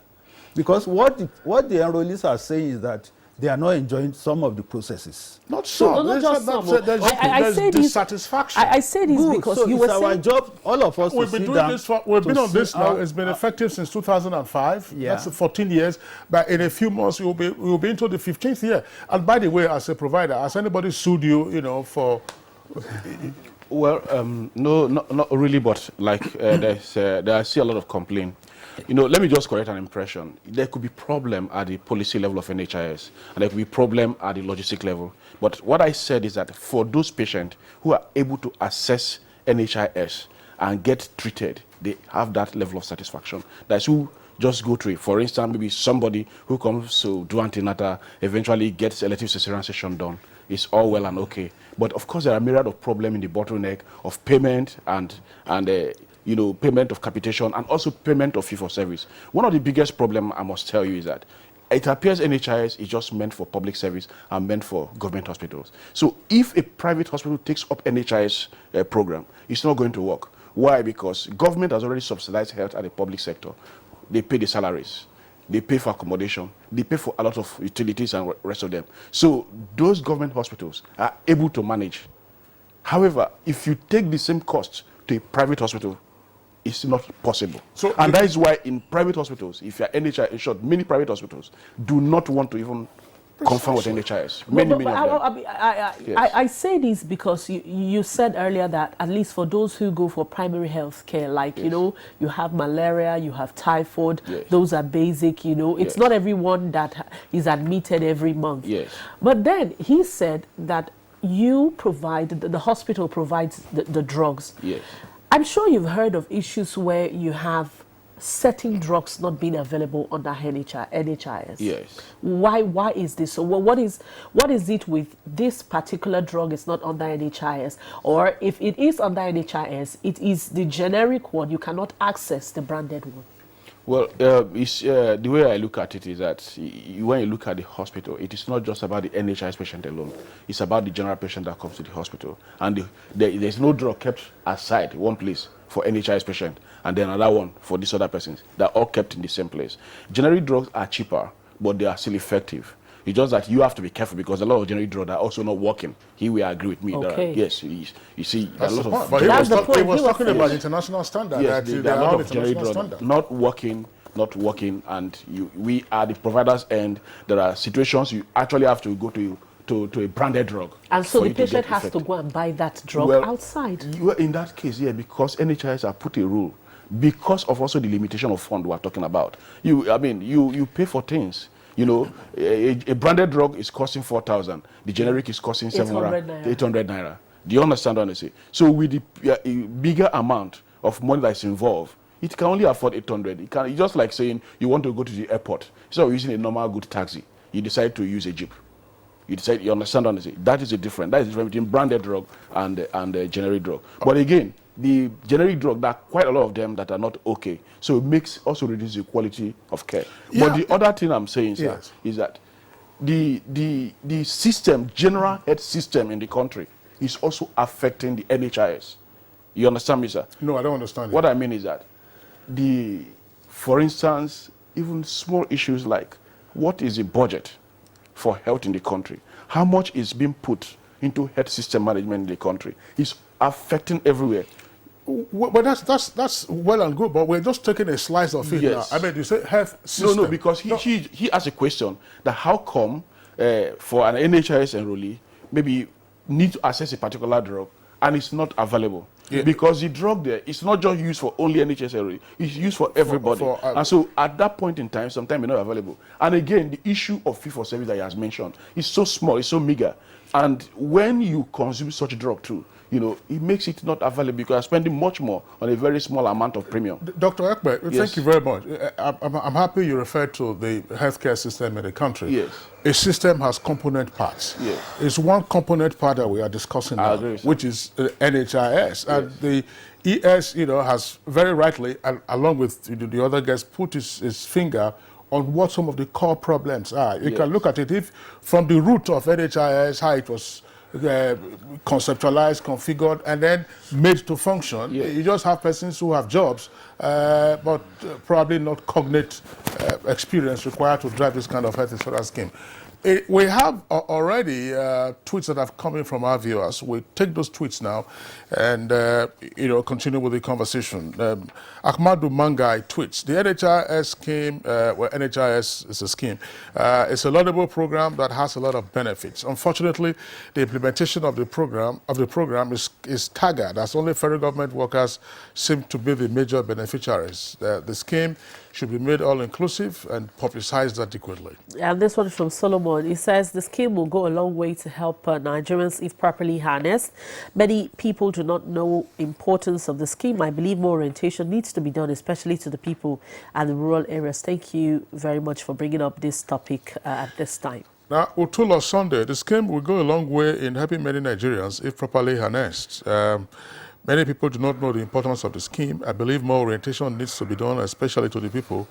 Because what the enrollees are saying is that they are not enjoying some of the processes. Not some. No, not just some. There's dissatisfaction. I say this because so you were saying... our job, all of us We've been doing this we've been on this now. It's been effective since 2005. Yeah. That's 14 years. But in a few months, we'll be into the 15th year. And by the way, as a provider, has anybody sued you, for... Well, no, not really, but like there are still a lot of complaint. You know, let me just correct an impression. There could be problem at the policy level of NHIS, and there could be problem at the logistic level. But what I said is that for those patients who are able to access NHIS and get treated, they have that level of satisfaction. That's who just go through it. For instance, maybe somebody who comes to do antenatal eventually gets elective cesarean section done. It's all well and okay. But of course, there are a myriad of problems in the bottleneck of payment and you know, payment of capitation and also payment of fee for service. One of the biggest problems I must tell you is that it appears NHIS is just meant for public service and meant for government hospitals. So if a private hospital takes up NHIS program, it's not going to work. Why? Because government has already subsidized health at the public sector. They pay the salaries, they pay for accommodation, they pay for a lot of utilities and rest of them. So those government hospitals are able to manage. However, if you take the same cost to a private hospital, it's not possible. So, and that is why in private hospitals, if you're NHIS insured, many private hospitals do not want to even confirm with NHIS. Many of them. I say this because you said earlier that at least for those who go for primary health care, like, you know, you have malaria, you have typhoid, those are basic, you know. It's not everyone that is admitted every month. But then he said that you provide, the hospital provides the drugs. I'm sure you've heard of issues where you have certain drugs not being available under NHIS. Why is this? So what is it with this particular drug is not under NHIS? Or if it is under NHIS, it is the generic one, you cannot access the branded one? Well, the way I look at it is that when you look at the hospital, it is not just about the NHIS patient alone. It's about the general patient that comes to the hospital. And there's no drug kept aside, one place for NHIS patient, and then another one for these other persons. They're all kept in the same place. Generic drugs are cheaper, but they are still effective. It's just that you have to be careful because a lot of generic drugs are also not working. He will agree with me. Okay. Yes, you see, that's a lot of. Of. But he was talking about international standard. Yes, there are a lot of generic drugs not working, and we are the providers, and there are situations you actually have to go to a branded drug. And so the patient has to go and buy that drug outside. In that case, yeah, because NHIS have put a rule, because of also the limitation of fund we are talking about. You pay for things. You know, a branded drug is costing 4,000. The generic is costing 800 naira. Do you understand what I say? So with the bigger amount of money that's involved, it can only afford 800. It's just like saying you want to go to the airport. Instead of using a normal good taxi, you decide to use a jeep. You understand what I say? That is the difference. That is the difference between branded drug and generic drug. But again, the generic drug, there are quite a lot of them that are not okay. So it makes also reduce the quality of care. But the other thing I'm saying, sir, is that the system, general health system in the country is also affecting the NHIS. You understand me, sir? No, I don't understand. What I mean is that for instance, even small issues like what is the budget for health in the country? How much is being put into health system management in the country? It's affecting everywhere. But that's well and good, but we're just taking a slice of it now. I mean, you say health system. No, because he asked a question that how come for an NHIS enrollee maybe need to access a particular drug and it's not available. Because the drug there is not just used for only NHS enrollee, it's used for everybody. And so at that point in time, sometimes it's not available. And again, the issue of fee for service that he has mentioned is so small, it's so meager. And when you consume such a drug too, you know, it makes it not available because you're spending much more on a very small amount of premium. Dr. Ekpe, thank you very much. I'm happy you referred to the healthcare system in the country. Yes. A system has component parts. Yes. It's one component part that we are discussing now, which is NHIS. And the ES, you know, has very rightly, along with the other guests, put his finger on what some of the core problems are. You can look at it if from the root of NHIS, how it was conceptualized, configured, and then made to function. You just have persons who have jobs, but probably not cognate experience required to drive this kind of health insurance scheme. We have already tweets that have come in from our viewers. We take those tweets now and, continue with the conversation. Ahmadu Mangai tweets, the NHIS scheme, NHIS is a scheme. It's a laudable program that has a lot of benefits. Unfortunately, the implementation of the program is staggered, as only federal government workers seem to be the major beneficiaries. The scheme should be made all-inclusive and publicized adequately. And this one is from Solomon. He says the scheme will go a long way to help Nigerians if properly harnessed. Many people do not know importance of the scheme. I believe more orientation needs to be done, especially to the people at the rural areas. Thank you very much for bringing up this topic at this time. Now, Utulo Sunday, the scheme will go a long way in helping many Nigerians if properly harnessed. Many people do not know the importance of the scheme. I believe more orientation needs to be done, especially to the people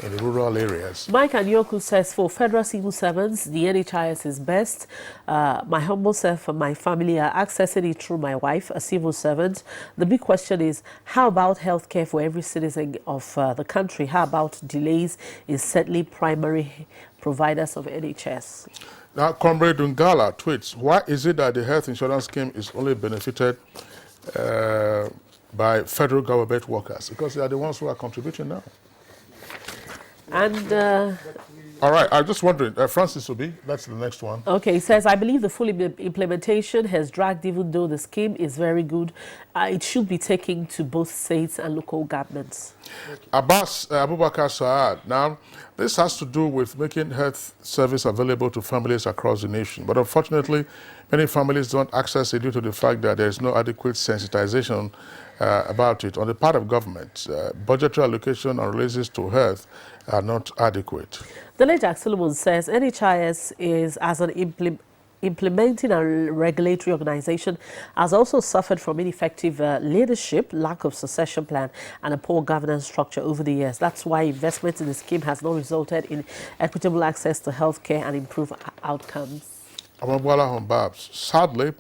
in the rural areas. Mike Anyoku says, for federal civil servants, the NHIS is best. My humble self and my family are accessing it through my wife, a civil servant. The big question is, how about healthcare for every citizen of the country? How about delays in settling primary providers of NHS? Now, Comrade Dungala tweets, why is it that the health insurance scheme is only benefited by federal government workers? Because they are the ones who are contributing now. And all right, I'm just wondering, Francis Obi, that's the next one. Okay, he says, I believe the full implementation has dragged, even though the scheme is very good. It should be taken to both states and local governments. Abbas Abubakar Saad, now, this has to do with making health service available to families across the nation. But unfortunately, many families don't access it due to the fact that there is no adequate sensitization about it. On the part of government, budgetary allocation and releases to health are not adequate. The late Jack Solomon says NHIS is, as an implementing a regulatory organization, has also suffered from ineffective leadership, lack of succession plan, and a poor governance structure over the years. That's why investment in the scheme has not resulted in equitable access to healthcare and improved outcomes. Sadly,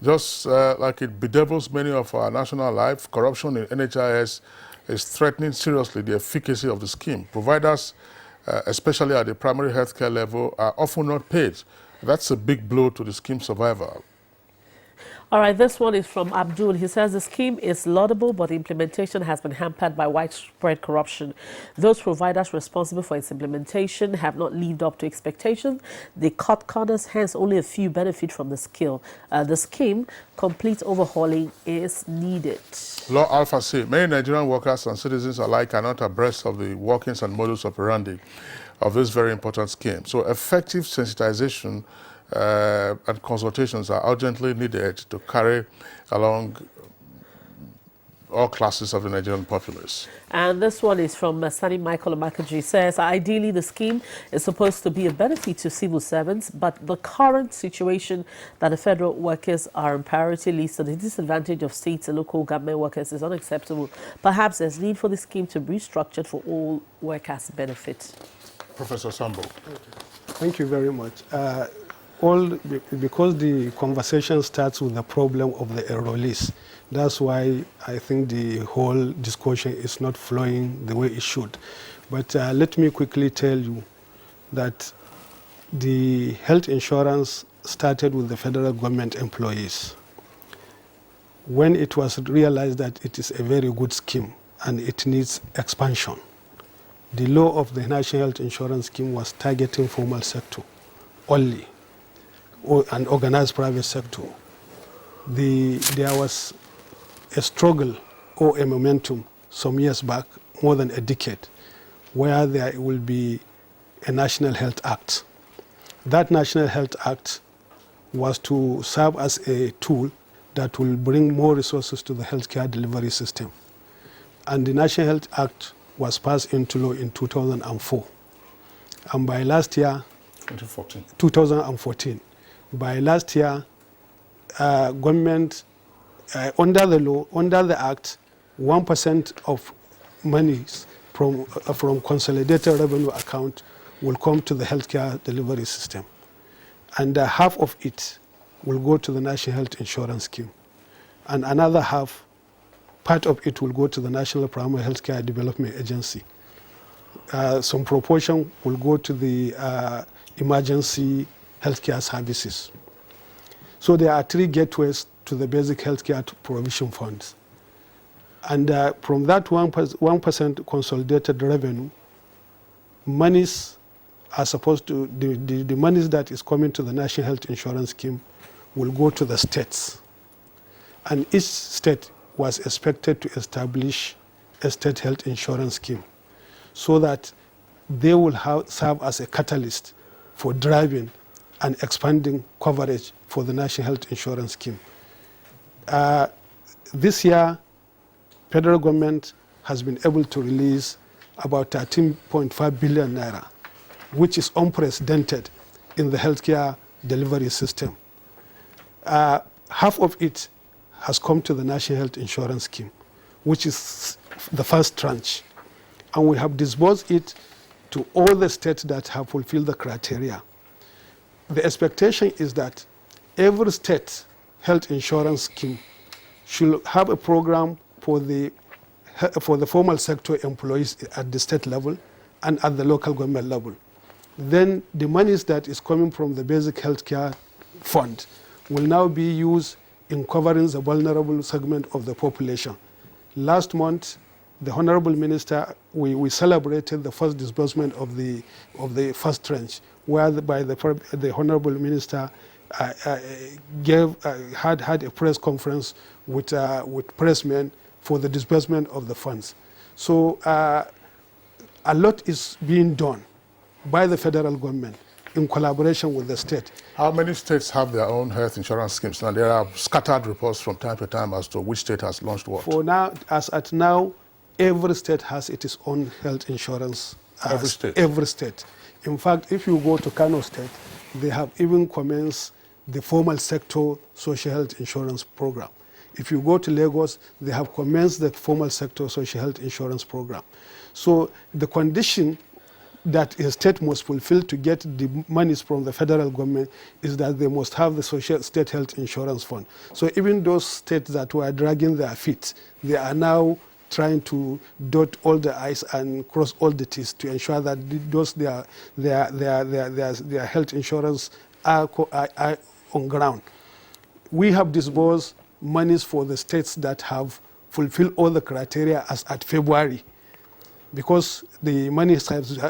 just like it bedevils many of our national life, corruption in NHIS is threatening seriously the efficacy of the scheme. Providers, especially at the primary healthcare level, are often not paid. That's a big blow to the scheme survival. All right, this one is from Abdul. He says the scheme is laudable, but implementation has been hampered by widespread corruption. Those providers responsible for its implementation have not lived up to expectations. They cut corners, hence only a few benefit from the scheme. Complete overhauling is needed. Law Alpha say many Nigerian workers and citizens alike are not abreast of the workings and modus operandi of this very important scheme. So effective sensitization and consultations are urgently needed to carry along all classes of the Nigerian populace. And this one is from Sani Michael Omakaji. Says, ideally the scheme is supposed to be a benefit to civil servants, but the current situation that the federal workers are in priority list to the disadvantage of state and local government workers is unacceptable. Perhaps there's need for the scheme to be restructured for all workers' benefit. Professor Sambo. Thank you very much. Because the conversation starts with the problem of the enrollees. That's why I think the whole discussion is not flowing the way it should. But let me quickly tell you that the health insurance started with the federal government employees. When it was realized that it is a very good scheme and it needs expansion, the law of the National Health Insurance Scheme was targeting formal sector only, and organized private sector. There was a struggle or a momentum some years back, more than a decade, where there will be a National Health Act. That National Health Act was to serve as a tool that will bring more resources to the healthcare delivery system. And the National Health Act was passed into law in 2004. And by last year, 2014. By last year, government, under the law, under the act, 1% of monies from consolidated revenue account will come to the healthcare delivery system. And half of it will go to the National Health Insurance Scheme. And another half, part of it will go to the National Primary Healthcare Development Agency. Some proportion will go to the emergency healthcare services. So there are 3 gateways to the basic healthcare provision funds. And from that 1% consolidated revenue, monies are supposed to, the monies that is coming to the National Health Insurance Scheme will go to the states. And each state was expected to establish a state health insurance scheme so that they will serve as a catalyst for driving and expanding coverage for the National Health Insurance Scheme. This year, federal government has been able to release about 13.5 billion naira, which is unprecedented in the healthcare delivery system. Half of it has come to the National Health Insurance Scheme, which is the first tranche. And we have disbursed it to all the states that have fulfilled the criteria. The expectation is that every state health insurance scheme should have a program for the formal sector employees at the state level and at the local government level. Then the monies that is coming from the basic healthcare fund will now be used in covering the vulnerable segment of the population. Last month, the Honorable Minister, we celebrated the first disbursement of the first tranche, whereby the Honorable Minister had a press conference with pressmen for the disbursement of the funds. So a lot is being done by the federal government in collaboration with the state. How many states have their own health insurance schemes? And there are scattered reports from time to time as to which state has launched what. For now, as at now, every state has its own health insurance. Every state? Every state. In fact, if you go to Kano State, they have even commenced the formal sector social health insurance program. If you go to Lagos, they have commenced the formal sector social health insurance program. So the condition that a state must fulfill to get the monies from the federal government is that they must have the social state health insurance fund. So even those states that were dragging their feet, they are now trying to dot all the I's and cross all the T's to ensure that those their health insurance are on ground. We have disbursed monies for the states that have fulfilled all the criteria as at February, because the money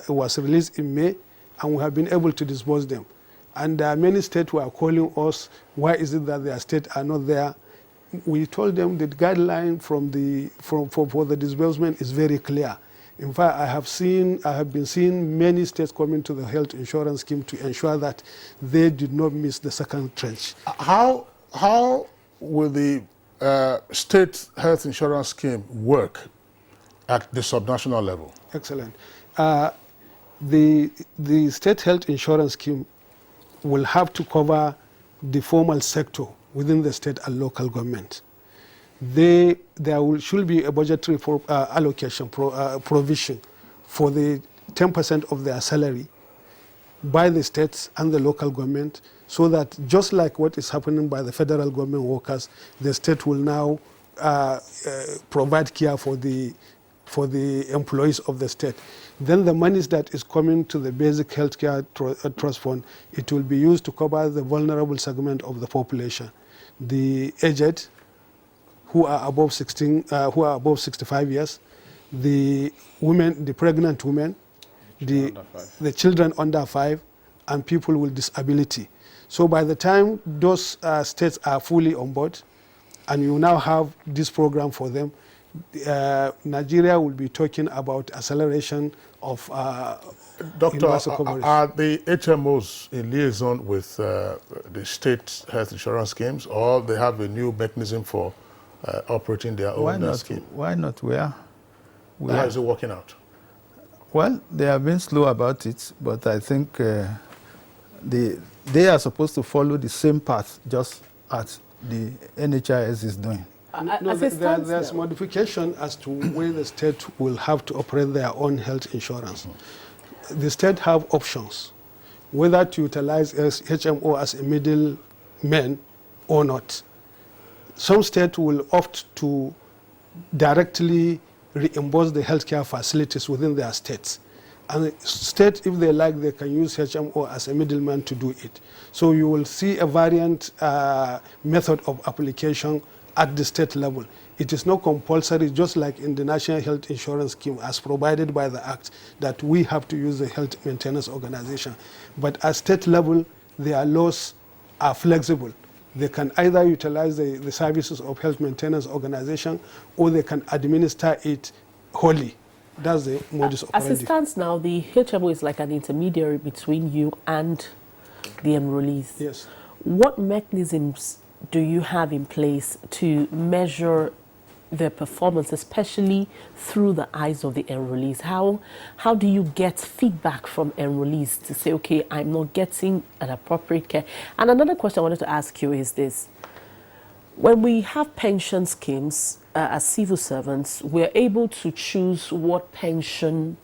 was released in May and we have been able to disburse them. And many states were calling us, why is it that their states are not there? We told them the guideline for the disbursement is very clear. In fact, I have been seeing many states coming to the health insurance scheme to ensure that they did not miss the second tranche. How will the state health insurance scheme work at the subnational level? Excellent. The state health insurance scheme will have to cover the formal sector within the state and local government. There should be a budgetary allocation provision for the 10% of their salary by the states and the local government, so that just like what is happening by the federal government workers, the state will now provide care for the employees of the state. Then the monies that is coming to the basic healthcare trust fund, it will be used to cover the vulnerable segment of the population, the aged, who are above 65 years, the women, the pregnant women, the children under 5, and people with disability. So by the time those states are fully on board, and you now have this program for them, Nigeria will be talking about acceleration of Doctor, coverage. Are the HMOs in liaison with the state health insurance schemes, or they have a new mechanism for operating their own scheme? Why not? How is it working out? Well, they have been slow about it, but I think they are supposed to follow the same path just as the NHIS is doing. There's modification as to where the state will have to operate their own health insurance. The state have options, whether to utilize HMO as a middleman or not. Some states will opt to directly reimburse the healthcare facilities within their states. And state, if they like, they can use HMO as a middleman to do it. So you will see a variant method of application at the state level. It is not compulsory, just like in the National Health Insurance Scheme as provided by the Act, that we have to use the Health Maintenance Organization. But at state level, their laws are flexible. They can either utilize the services of Health Maintenance Organization, or they can administer it wholly. That's the modus operandi. As it stands now, the HMO is like an intermediary between you and the enrollees. Yes. What mechanisms do you have in place to measure their performance, especially through the eyes of the enrollees? How do you get feedback from enrollees to say, okay, I'm not getting an appropriate care? And another question I wanted to ask you is this. When we have pension schemes, as civil servants, we're able to choose what pension,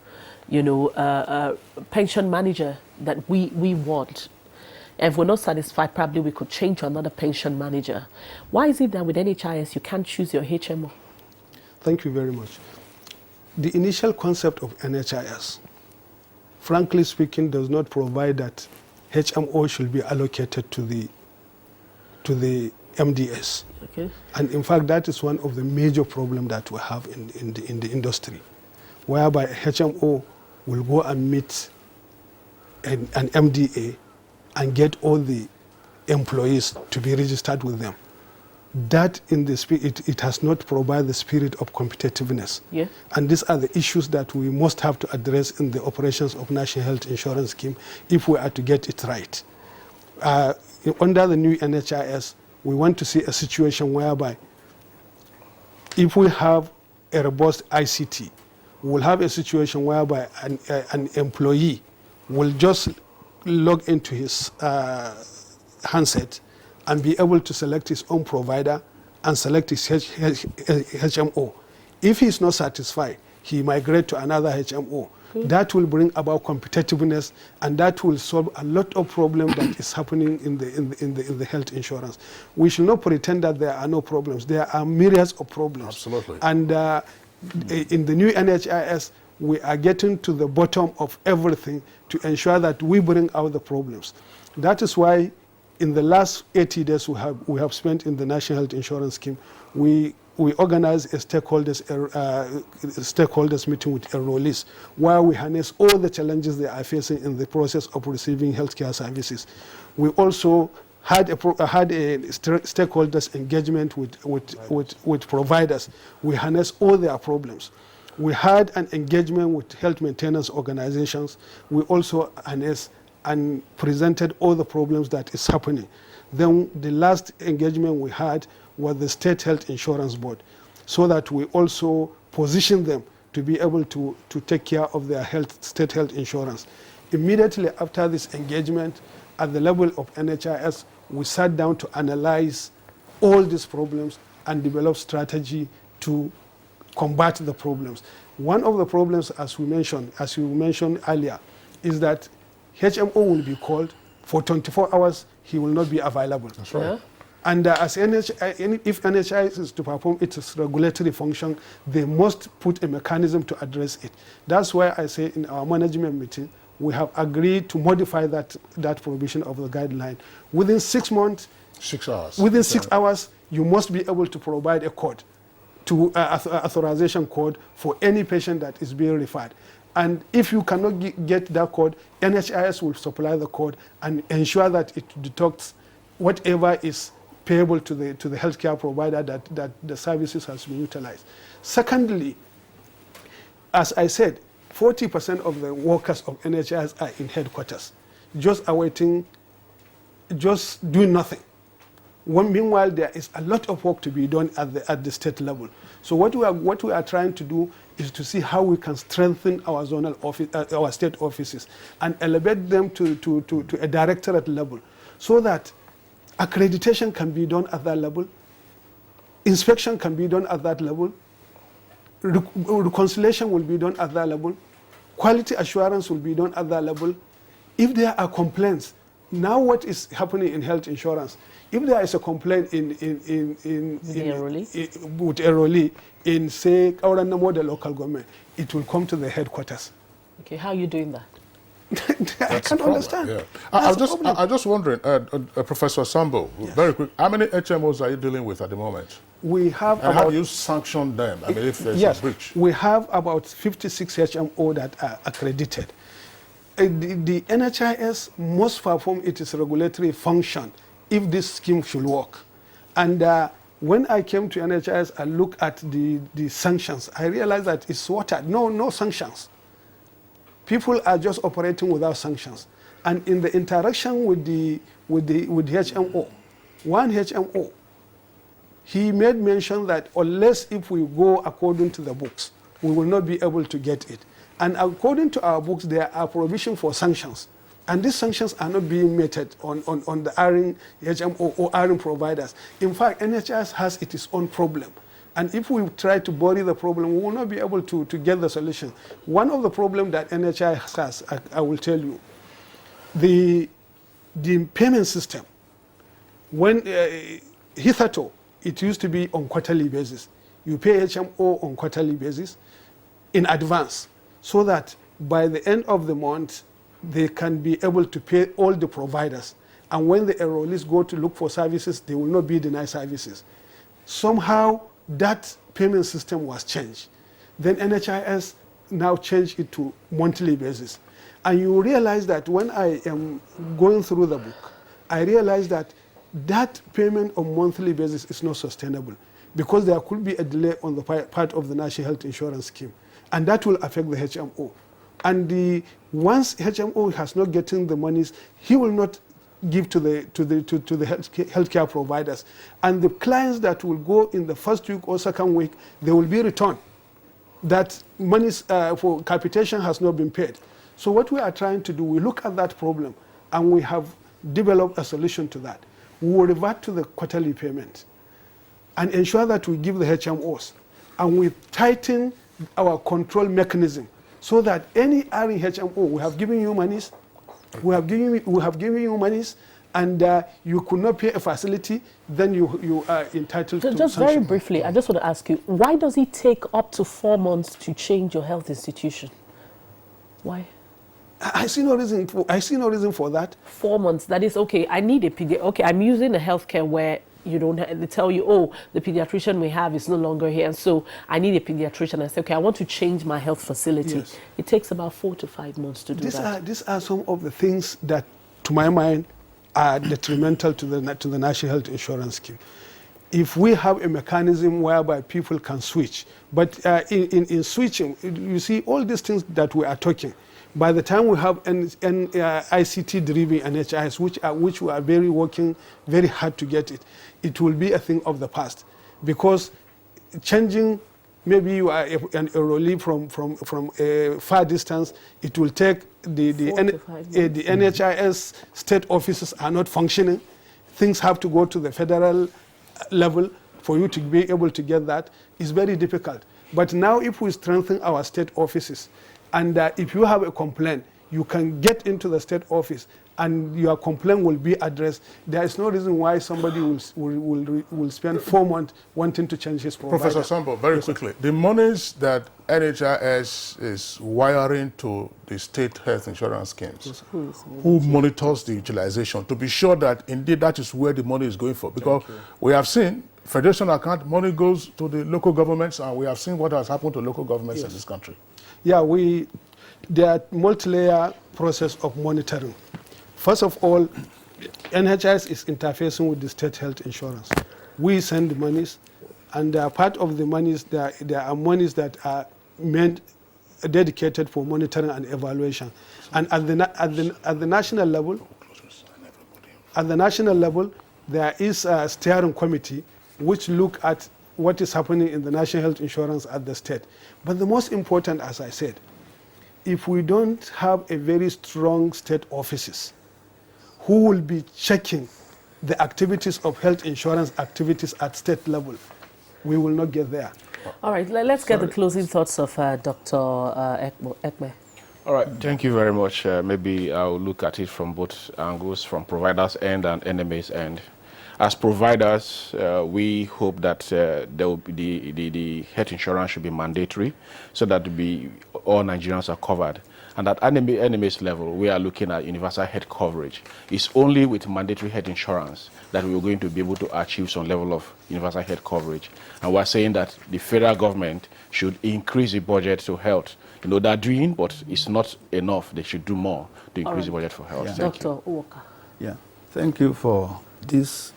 pension manager that we want. And if we're not satisfied, probably we could change to another pension manager. Why is it that with NHIS you can't choose your HMO? Thank you very much. The initial concept of NHIS, frankly speaking, does not provide that HMO should be allocated to the MDS. Okay. And in fact, that is one of the major problems that we have in the industry, whereby HMO will go and meet an MDA and get all the employees to be registered with them. That in the spirit, it has not provided the spirit of competitiveness. Yeah. And these are the issues that we must have to address in the operations of National Health Insurance Scheme if we are to get it right. Under the new NHIS, we want to see a situation whereby if we have a robust ICT, we'll have a situation whereby an employee will just log into his handset and be able to select his own provider and select his HMO. If he's not satisfied, he migrates to another HMO. That will bring about competitiveness, and that will solve a lot of problems that is happening in the health insurance. We should not pretend that there are no problems. There are myriads of problems. Absolutely. And in the new NHIS, we are getting to the bottom of everything to ensure that we bring out the problems. That is why in the last 80 days we have spent in the National Health Insurance Scheme, we organized a stakeholders meeting with enrollees, where we harness all the challenges they are facing in the process of receiving healthcare services. We also had a stakeholders engagement with providers. We harness all their problems. We had an engagement with health maintenance organizations. We also harnessed and presented all the problems that is happening. Then the last engagement we had was the State Health Insurance Board, so that we also position them to be able to take care of their state health insurance. Immediately after this engagement, at the level of NHIS, we sat down to analyze all these problems and develop strategy to combat the problems. One of the problems, as you mentioned earlier, is that HMO will be called for 24 hours, he will not be available. That's right. Yeah. And if NHIS is to perform its regulatory function, they must put a mechanism to address it. That's why I say in our management meeting, we have agreed to modify that provision of the guideline. Within 6 months, 6 hours. Within 6 hours, you must be able to provide a code, to authorization code for any patient that is being referred. And if you cannot get that code, NHIS will supply the code and ensure that it detects whatever is payable to the healthcare provider that the services has been utilized. Secondly, as I said, 40% of the workers of NHIS are in headquarters, just awaiting, just doing nothing. Meanwhile, there is a lot of work to be done at the state level. So what we are trying to do is to see how we can strengthen our zonal office, our state offices, and elevate them to a directorate level, so that accreditation can be done at that level, inspection can be done at that level, reconciliation will be done at that level, quality assurance will be done at that level. If there are complaints, now what is happening in health insurance? If there is a complaint with enrollee in, say, Kauranamo, the local government, it will come to the headquarters. Okay, how are you doing that? I can't understand. Yeah. I'm just wondering, Professor Sambo, very quick, how many HMOs are you dealing with at the moment? We have and how do you sanction them? I mean, if there's a breach. We have about 56 HMO that are accredited. The NHIS must perform its regulatory function if this scheme should work. And when I came to NHIS and looked at the sanctions, I realized that it's watered. No sanctions. People are just operating without sanctions. And in the interaction with the HMO, one HMO, he made mention that unless if we go according to the books, we will not be able to get it. And according to our books, there are provision for sanctions. And these sanctions are not being meted on the erring HMO or erring providers. In fact, NHS has its own problem. And if we try to bury the problem, we will not be able to get the solution. One of the problems that NHS has, I will tell you, the payment system, when hitherto, it used to be on quarterly basis. You pay HMO on quarterly basis in advance so that by the end of the month, they can be able to pay all the providers. And when the enrollees go to look for services, they will not be denied services. Somehow, that payment system was changed. Then NHIS now changed it to monthly basis. And you realize that when I am going through the book, I realize that that payment on monthly basis is not sustainable because there could be a delay on the part of the National Health Insurance Scheme. And that will affect the HMO. And once HMO has not getting the monies, he will not give to the healthcare providers. And the clients that will go in the first week or second week, they will be returned. That monies for capitation has not been paid. So what we are trying to do, we look at that problem and we have developed a solution to that. We will revert to the quarterly payment and ensure that we give the HMOs and we tighten our control mechanism so that any erring HMO, we have given you monies, we have given you monies, and you could not pay a facility, then you are entitled to just sanction. very briefly, I just want to ask you, why does it take up to 4 months to change your health institution? Why? I see no reason for that. 4 months. That is okay. I need a pediatrician. Okay, I'm using a healthcare where you don't. They tell you, oh, the pediatrician we have is no longer here, and so I need a pediatrician. I say, okay, I want to change my health facility. Yes. It takes about 4 to 5 months to do that. These are some of the things that, to my mind, are detrimental to the National Health Insurance Scheme. If we have a mechanism whereby people can switch, but in switching, you see all these things that we are talking. By the time we have ICT-driven NHIS, which we are working very hard to get it, it will be a thing of the past. Because changing, maybe you are an enrollee from a far distance, it will take the NHIS state offices are not functioning. Things have to go to the federal level for you to be able to get that. It's very difficult. But now if we strengthen our state offices, and if you have a complaint, you can get into the state office and your complaint will be addressed. There is no reason why somebody will spend 4 months wanting to change his provider. Professor Sambo, very quickly, the monies that NHIS is wiring to the state health insurance schemes, who monitors the utilization to be sure that indeed that is where the money is going for? Because we have seen federation account money goes to the local governments, and we have seen what has happened to local governments in this country. Yeah, there are multi-layer process of monitoring. First of all, NHS is interfacing with the state health insurance. We send the monies, and part of the monies, there are monies that are dedicated for monitoring and evaluation. And at the national level, there is a steering committee which look at what is happening in the national health insurance at the state. But the most important, as I said, if we don't have a very strong state offices who will be checking the activities of health insurance activities at state level, we will not get there. All right, let's get the closing thoughts of Dr. Ekme. All right, thank you very much. Maybe I'll look at it from both angles, from providers' end and NMA's end. As providers, we hope that there will be the health insurance should be mandatory so that all Nigerians are covered. And at NMA's level, we are looking at universal health coverage. It's only with mandatory health insurance that we're going to be able to achieve some level of universal health coverage. And we're saying that the federal government should increase the budget to health. You know, they're doing, but it's not enough. They should do more to increase the budget for health. Yeah. Thank Dr. Uwoka. Yeah, thank you for this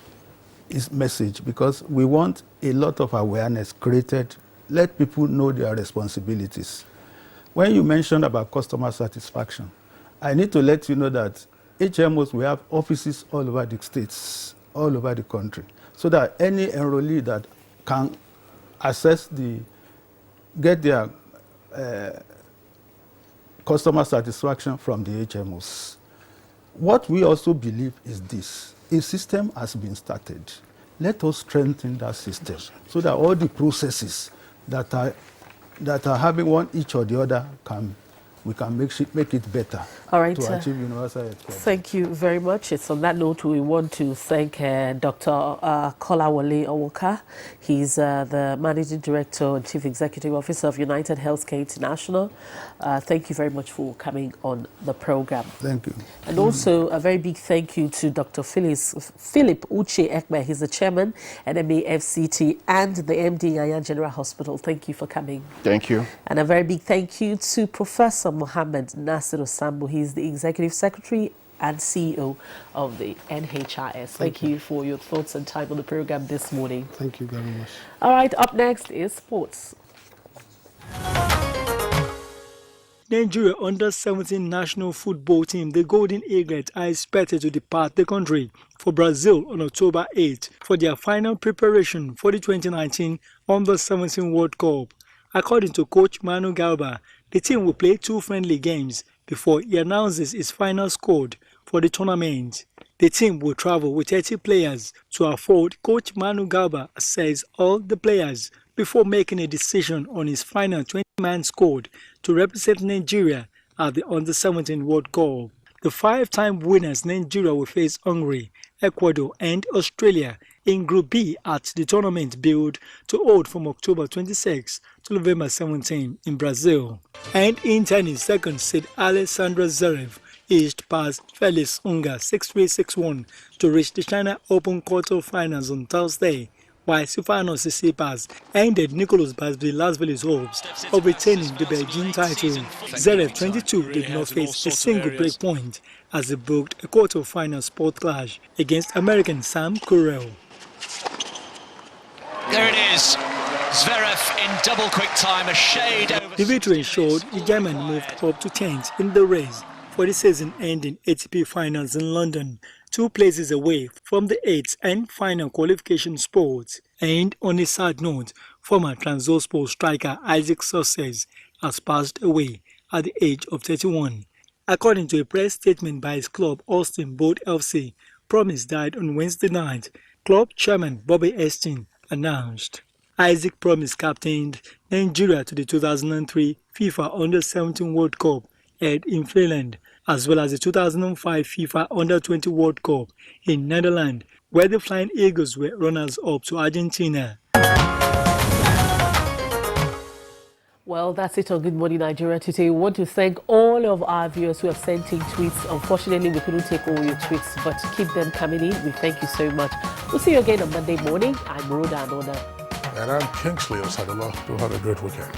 message, because we want a lot of awareness created. Let people know their responsibilities. When you mentioned about customer satisfaction, I need to let you know that HMOs, we have offices all over the states, all over the country, so that any enrollee that can get their customer satisfaction from the HMOs. What we also believe is this: a system has been started. Let us strengthen that system so that all the processes that are having one each or the other we can make it better. All right, to achieve universal health care. Thank you very much. It's on that note we want to thank Dr. Kolawole Owoka. He's the Managing Director and Chief Executive Officer of United Healthcare International. Thank you very much for coming on the program. Thank you. And also a very big thank you to Dr. Philip Uche Ekme. He's the Chairman at MAFCT and the MD Yaya General Hospital. Thank you for coming. Thank you. And a very big thank you to Professor Mohammed Nasir Sambo. He's the Executive Secretary and CEO of the NHIS. Thank you for your thoughts and time on the program this morning. Thank you very much. All right, up next is sports. Nigeria under-17 national football team, the Golden Eagles, are expected to depart the country for Brazil on October 8 for their final preparation for the 2019 under-17 World Cup. According to coach Manu Galba, the team will play 2 friendly games before he announces his final squad for the tournament. The team will travel with 30 players to afford coach Manu Galba assess all the players before making a decision on his final 20-man squad to represent Nigeria at the Under-17 World Cup. The 5-time winners Nigeria will face Hungary, Ecuador and Australia in Group B at the tournament billed to hold from October 26 to November 17 in Brazil. And in tennis, second seed Alexandra Zverev edged past Felix Unger 6-3, 6-1 to reach the China Open quarter-finals on Thursday, while Stefanos Tsitsipas ended Nicolas Basilashvili's hopes of retaining the Beijing title. Zverev, 22, did not face a single break point as he booked a quarter-final sport clash against American Sam Querrell. There it is. Zverev in double quick time, a shade over. The victory ensured the German moved up to 10th in the race for the season-ending ATP Finals in London, 2 places away from the 8th and final qualification spot. And on a sad note, former Trabzonspor striker Isaac Success has passed away at the age of 31. According to a press statement by his club, Austin Bold FC, Promise died on Wednesday night. Club chairman Bobby Estin announced. Isaac Promise captained Nigeria to the 2003 FIFA Under-17 World Cup held in Finland, as well as the 2005 FIFA Under-20 World Cup in Netherlands, where the Flying Eagles were runners-up to Argentina. Well, that's it on Good Morning Nigeria today. We want to thank all of our viewers who have sent in tweets. Unfortunately, we couldn't take all your tweets, but keep them coming in. We thank you so much. We'll see you again on Monday morning. I'm Rhoda Anona. And I'm Kingsley Osadolo. Do have a great weekend.